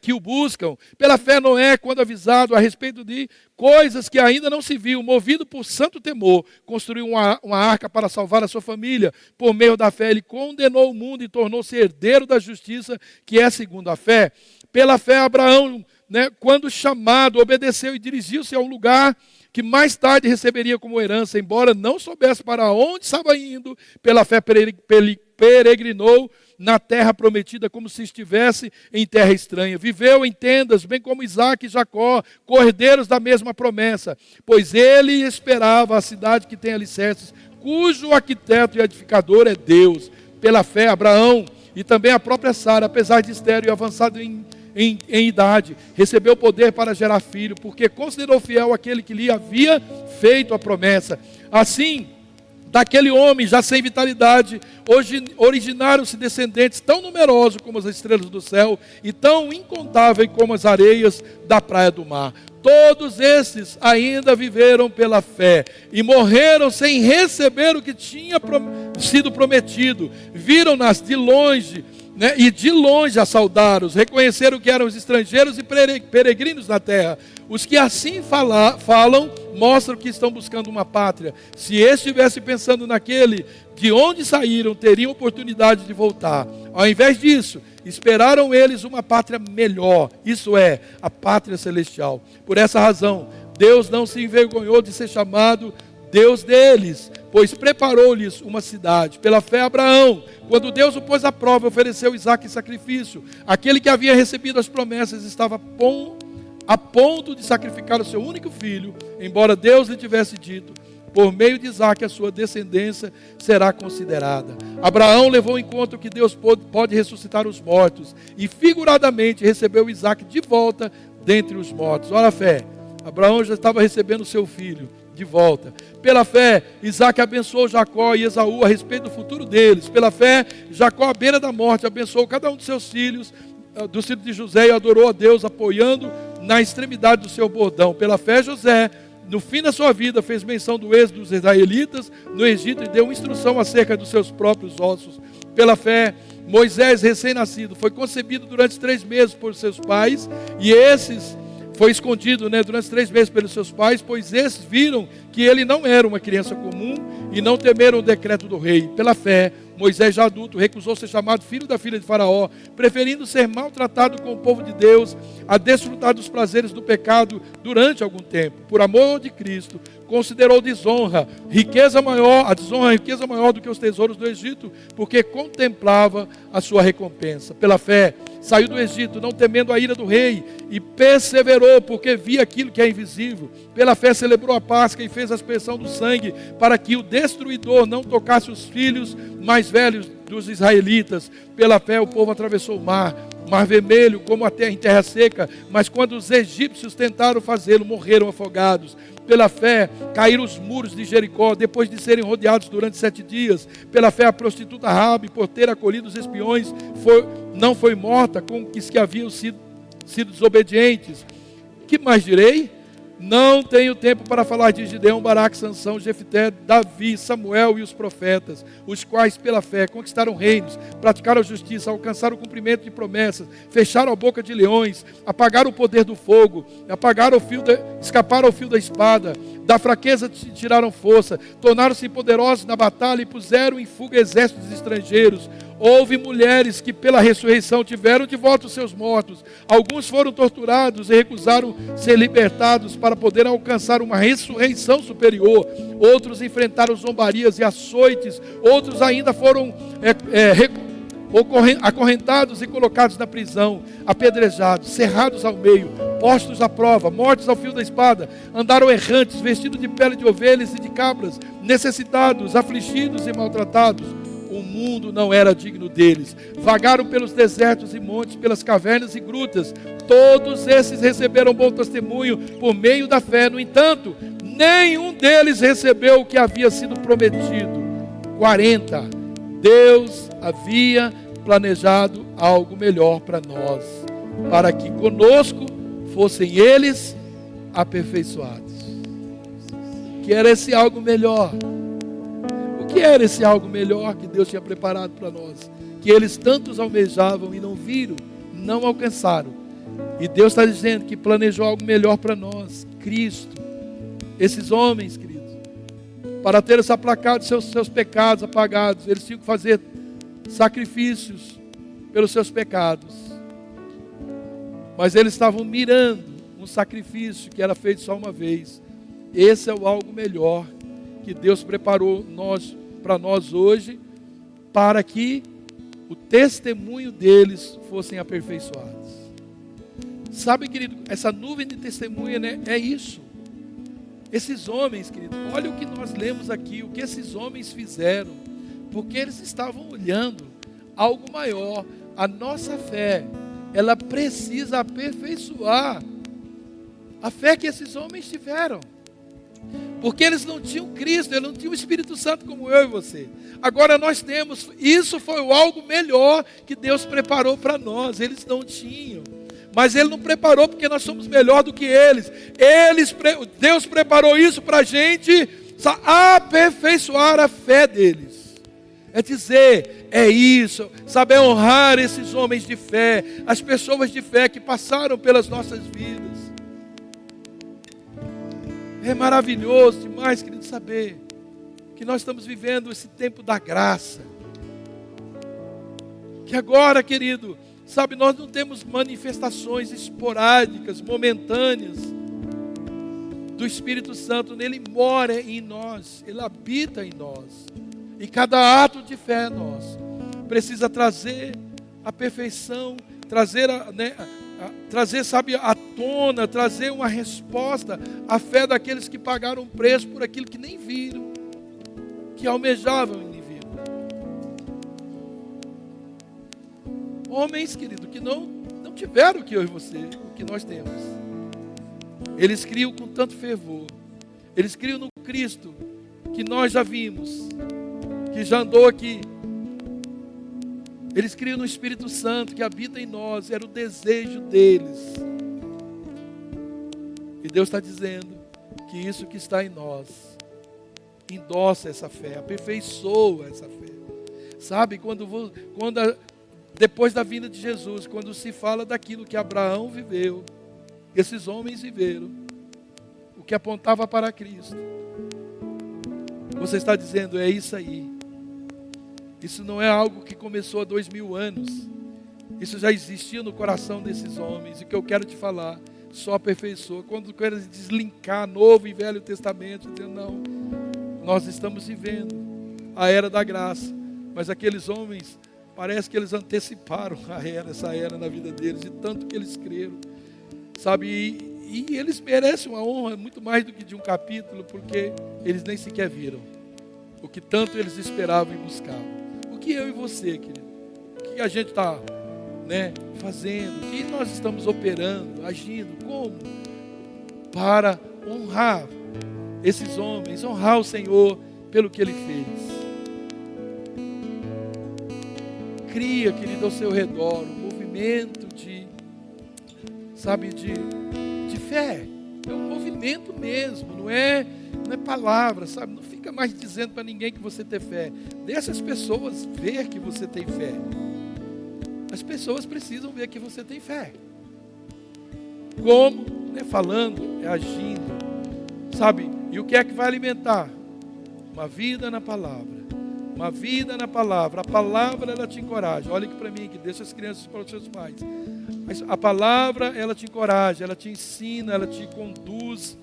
que o buscam. Pela fé, Noé, quando avisado a respeito de coisas que ainda não se viu, movido por santo temor, construiu uma arca para salvar a sua família. Por meio da fé, ele condenou o mundo e tornou-se herdeiro da justiça, que é segundo a fé. Pela fé, Abraão né, quando chamado, obedeceu e dirigiu-se a um lugar que mais tarde receberia como herança, embora não soubesse para onde estava indo. Pela fé peregrinou na terra prometida, como se estivesse em terra estranha. Viveu em tendas, bem como Isaque e Jacó, cordeiros da mesma promessa, pois ele esperava a cidade que tem alicerces, cujo arquiteto e edificador é Deus. Pela fé, Abraão e também a própria Sara, apesar de estéril e avançado em idade, recebeu poder para gerar filho, porque considerou fiel aquele que lhe havia feito a promessa. Assim, daquele homem já sem vitalidade, hoje originaram-se descendentes tão numerosos como as estrelas do céu e tão incontáveis como as areias da praia do mar. Todos esses ainda viveram pela fé e morreram sem receber o que tinha sido prometido. Viram-nas de longe, né, e de longe a saudaram-os, reconheceram que eram os estrangeiros e peregrinos na terra. Os que assim falam mostram que estão buscando uma pátria. Se estivesse pensando naquele de onde saíram, teriam oportunidade de voltar. Ao invés disso, esperaram eles uma pátria melhor, isso é, a pátria celestial. Por essa razão, Deus não se envergonhou de ser chamado Deus deles, pois preparou-lhes uma cidade. Pela fé, Abraão, quando Deus o pôs à prova, ofereceu Isaque em sacrifício. Aquele que havia recebido as promessas estava a ponto de sacrificar o seu único filho, embora Deus lhe tivesse dito: por meio de Isaque a sua descendência será considerada. Abraão levou em conta que Deus pode ressuscitar os mortos, e figuradamente recebeu Isaque de volta dentre os mortos. Olha a fé, Abraão já estava recebendo seu filho de volta. Pela fé, Isaque abençoou Jacó e Esaú a respeito do futuro deles. Pela fé, Jacó à beira da morte abençoou cada um de seus filhos, dos filhos de José, e adorou a Deus apoiando na extremidade do seu bordão. Pela fé, José, no fim da sua vida, fez menção do êxodo dos israelitas no Egito e deu instrução acerca dos seus próprios ossos. Pela fé, Moisés, recém-nascido, foi concebido durante 3 meses por seus pais, e foi escondido, durante 3 meses pelos seus pais, pois esses viram que ele não era uma criança comum e não temeram o decreto do rei. Pela fé, Moisés, já adulto, recusou ser chamado filho da filha de Faraó, preferindo ser maltratado com o povo de Deus a desfrutar dos prazeres do pecado durante algum tempo. Por amor de Cristo, considerou a desonra riqueza maior do que os tesouros do Egito, porque contemplava a sua recompensa. Pela fé, saiu do Egito, não temendo a ira do rei, e perseverou, porque via aquilo que é invisível. Pela fé celebrou a Páscoa e fez a aspersão do sangue, para que o destruidor não tocasse os filhos mais velhos dos israelitas. Pela fé o povo atravessou o mar vermelho, como em terra seca, mas quando os egípcios tentaram fazê-lo, morreram afogados. Pela fé caíram os muros de Jericó, depois de serem rodeados durante 7 dias. Pela fé a prostituta Raabe, por ter acolhido os espiões, não foi morta com os que haviam sido desobedientes. Que mais direi? Não tenho tempo para falar de Gideão, Baraque, Sansão, Jefté, Davi, Samuel e os profetas, os quais pela fé conquistaram reinos, praticaram a justiça, alcançaram o cumprimento de promessas, fecharam a boca de leões, apagaram o poder do fogo, escaparam ao fio da espada, da fraqueza tiraram força, tornaram-se poderosos na batalha e puseram em fuga exércitos estrangeiros. Houve mulheres que pela ressurreição tiveram de volta os seus mortos. Alguns foram torturados e recusaram ser libertados para poder alcançar uma ressurreição superior. Outros enfrentaram zombarias e açoites. Outros ainda foram acorrentados e colocados na prisão, apedrejados, cerrados ao meio, postos à prova, mortos ao fio da espada. Andaram errantes, vestidos de pele de ovelhas e de cabras, necessitados, afligidos e maltratados. O mundo não era digno deles. Vagaram pelos desertos e montes, pelas cavernas e grutas. Todos esses receberam bom testemunho por meio da fé. No entanto, nenhum deles recebeu o que havia sido prometido. 40. Deus havia planejado algo melhor para nós, para que conosco fossem eles aperfeiçoados. Que era esse algo melhor? O que era esse algo melhor que Deus tinha preparado para nós? Que eles tantos almejavam e não viram, não alcançaram. E Deus está dizendo que planejou algo melhor para nós. Cristo. Esses homens, queridos, para ter esse aplacado seus pecados apagados, eles tinham que fazer sacrifícios pelos seus pecados. Mas eles estavam mirando um sacrifício que era feito só uma vez. Esse é o algo melhor que Deus preparou para nós hoje, para que o testemunho deles fossem aperfeiçoados. Sabe, querido, essa nuvem de testemunha, né, é isso. Esses homens, querido, olha o que nós lemos aqui, o que esses homens fizeram, porque eles estavam olhando algo maior. A nossa fé, ela precisa aperfeiçoar a fé que esses homens tiveram. Porque eles não tinham Cristo, eles não tinham o Espírito Santo como eu e você. Agora nós temos, isso foi o algo melhor que Deus preparou para nós. Eles não tinham, mas Ele não preparou porque nós somos melhor do que eles. Deus preparou isso para a gente aperfeiçoar a fé deles. É dizer, é isso, saber honrar esses homens de fé, as pessoas de fé que passaram pelas nossas vidas. É maravilhoso demais, querido, saber que nós estamos vivendo esse tempo da graça. Que agora, querido, sabe, nós não temos manifestações esporádicas, momentâneas do Espírito Santo. Ele mora em nós, Ele habita em nós. E cada ato de fé nosso precisa trazer a perfeição, trazer, sabe, à tona, trazer uma resposta à fé daqueles que pagaram preço por aquilo que nem viram, que almejavam e nem viram. Homens, querido, que não tiveram o que eu e você, o que nós temos. Eles criam com tanto fervor. Eles criam no Cristo que nós já vimos, que já andou aqui. Eles criam no Espírito Santo que habita em nós. Era o desejo deles. E Deus está dizendo que isso que está em nós endossa essa fé, aperfeiçoa essa fé. Sabe, depois da vinda de Jesus, quando se fala daquilo que Abraão viveu, esses homens viveram, o que apontava para Cristo, você está dizendo, é isso aí. Isso não é algo que começou há 2000 anos. Isso já existia no coração desses homens. E o que eu quero te falar, só aperfeiçoa. Quando quero deslinkar Novo e Velho Testamento, dizendo, não, nós estamos vivendo a era da graça. Mas aqueles homens, parece que eles anteciparam essa era na vida deles, de tanto que eles creram. Sabe, e eles merecem uma honra muito mais do que de um capítulo, porque eles nem sequer viram o que tanto eles esperavam e buscavam. O que eu e você, querido, o que a gente está fazendo, o que nós estamos operando, agindo, como? Para honrar esses homens, honrar o Senhor pelo que Ele fez. Cria, querido, ao seu redor um movimento de fé. É um movimento mesmo, não é palavra, sabe? Não fica mais dizendo para ninguém que você tem fé. Deixa as pessoas ver que você tem fé. As pessoas precisam ver que você tem fé. Como? Não é falando, é agindo. Sabe? E o que é que vai alimentar? Uma vida na palavra. Uma vida na palavra. A palavra, ela te encoraja. Olha aqui para mim, que deixa as crianças para os seus pais. Mas a palavra, ela te encoraja, ela te ensina, ela te conduz,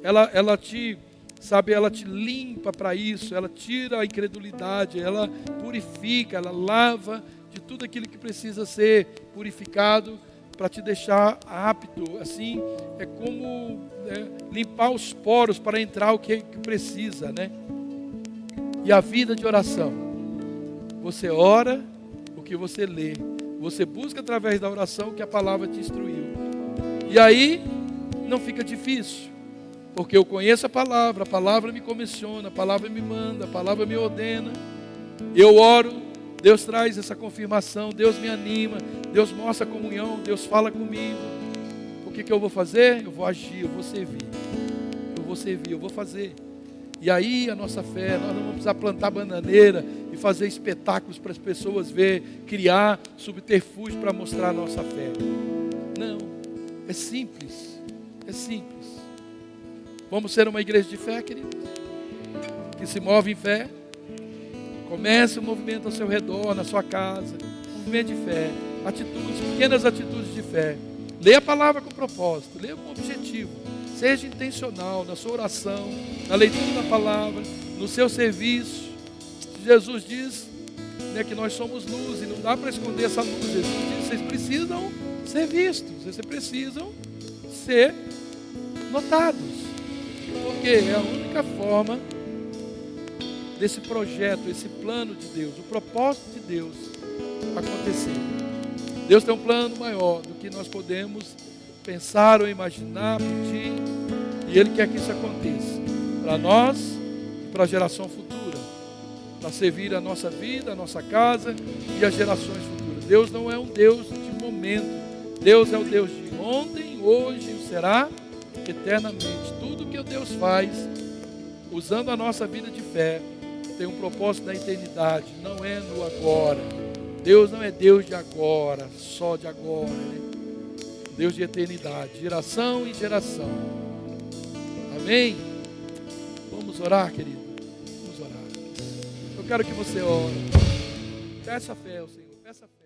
ela te limpa para isso, ela tira a incredulidade, ela purifica, ela lava de tudo aquilo que precisa ser purificado para te deixar apto. Assim, é como limpar os poros para entrar o que precisa, né? E a vida de oração, você ora o que você lê, você busca através da oração que a palavra te instruiu. E aí não fica difícil, porque eu conheço a palavra me comissiona, a palavra me manda, a palavra me ordena. Eu oro, Deus traz essa confirmação, Deus me anima, Deus mostra a comunhão, Deus fala comigo. O que eu vou fazer? Eu vou agir, eu vou servir, eu vou fazer. E aí a nossa fé, nós não vamos precisar plantar bananeira e fazer espetáculos para as pessoas ver, criar subterfúgio para mostrar a nossa fé. Não, é simples, é simples. Vamos ser uma igreja de fé, queridos, que se move em fé. Comece um movimento ao seu redor, na sua casa, um movimento de fé, atitudes, pequenas atitudes de fé. Leia a palavra com propósito, leia com objetivo. Seja intencional na sua oração, na leitura da palavra, no seu serviço. Jesus diz, né, que nós somos luz e não dá para esconder essa luz. Jesus diz, vocês precisam ser vistos, vocês precisam ser notados. Porque é a única forma desse projeto, esse plano de Deus, o propósito de Deus acontecer. Deus tem um plano maior do que nós podemos pensar ou imaginar, pedir, e Ele quer que isso aconteça para nós e para a geração futura, para servir a nossa vida, a nossa casa e as gerações futuras. Deus não é um Deus de momento, Deus é o Deus de ontem, hoje e será eternamente. Tudo que Deus faz, usando a nossa vida de fé, tem um propósito na eternidade, não é no agora. Deus não é Deus de agora, só de agora, né? Deus de eternidade, geração em geração. Amém? Vamos orar, querido? Vamos orar. Eu quero que você ore. Peça fé ao Senhor, peça fé.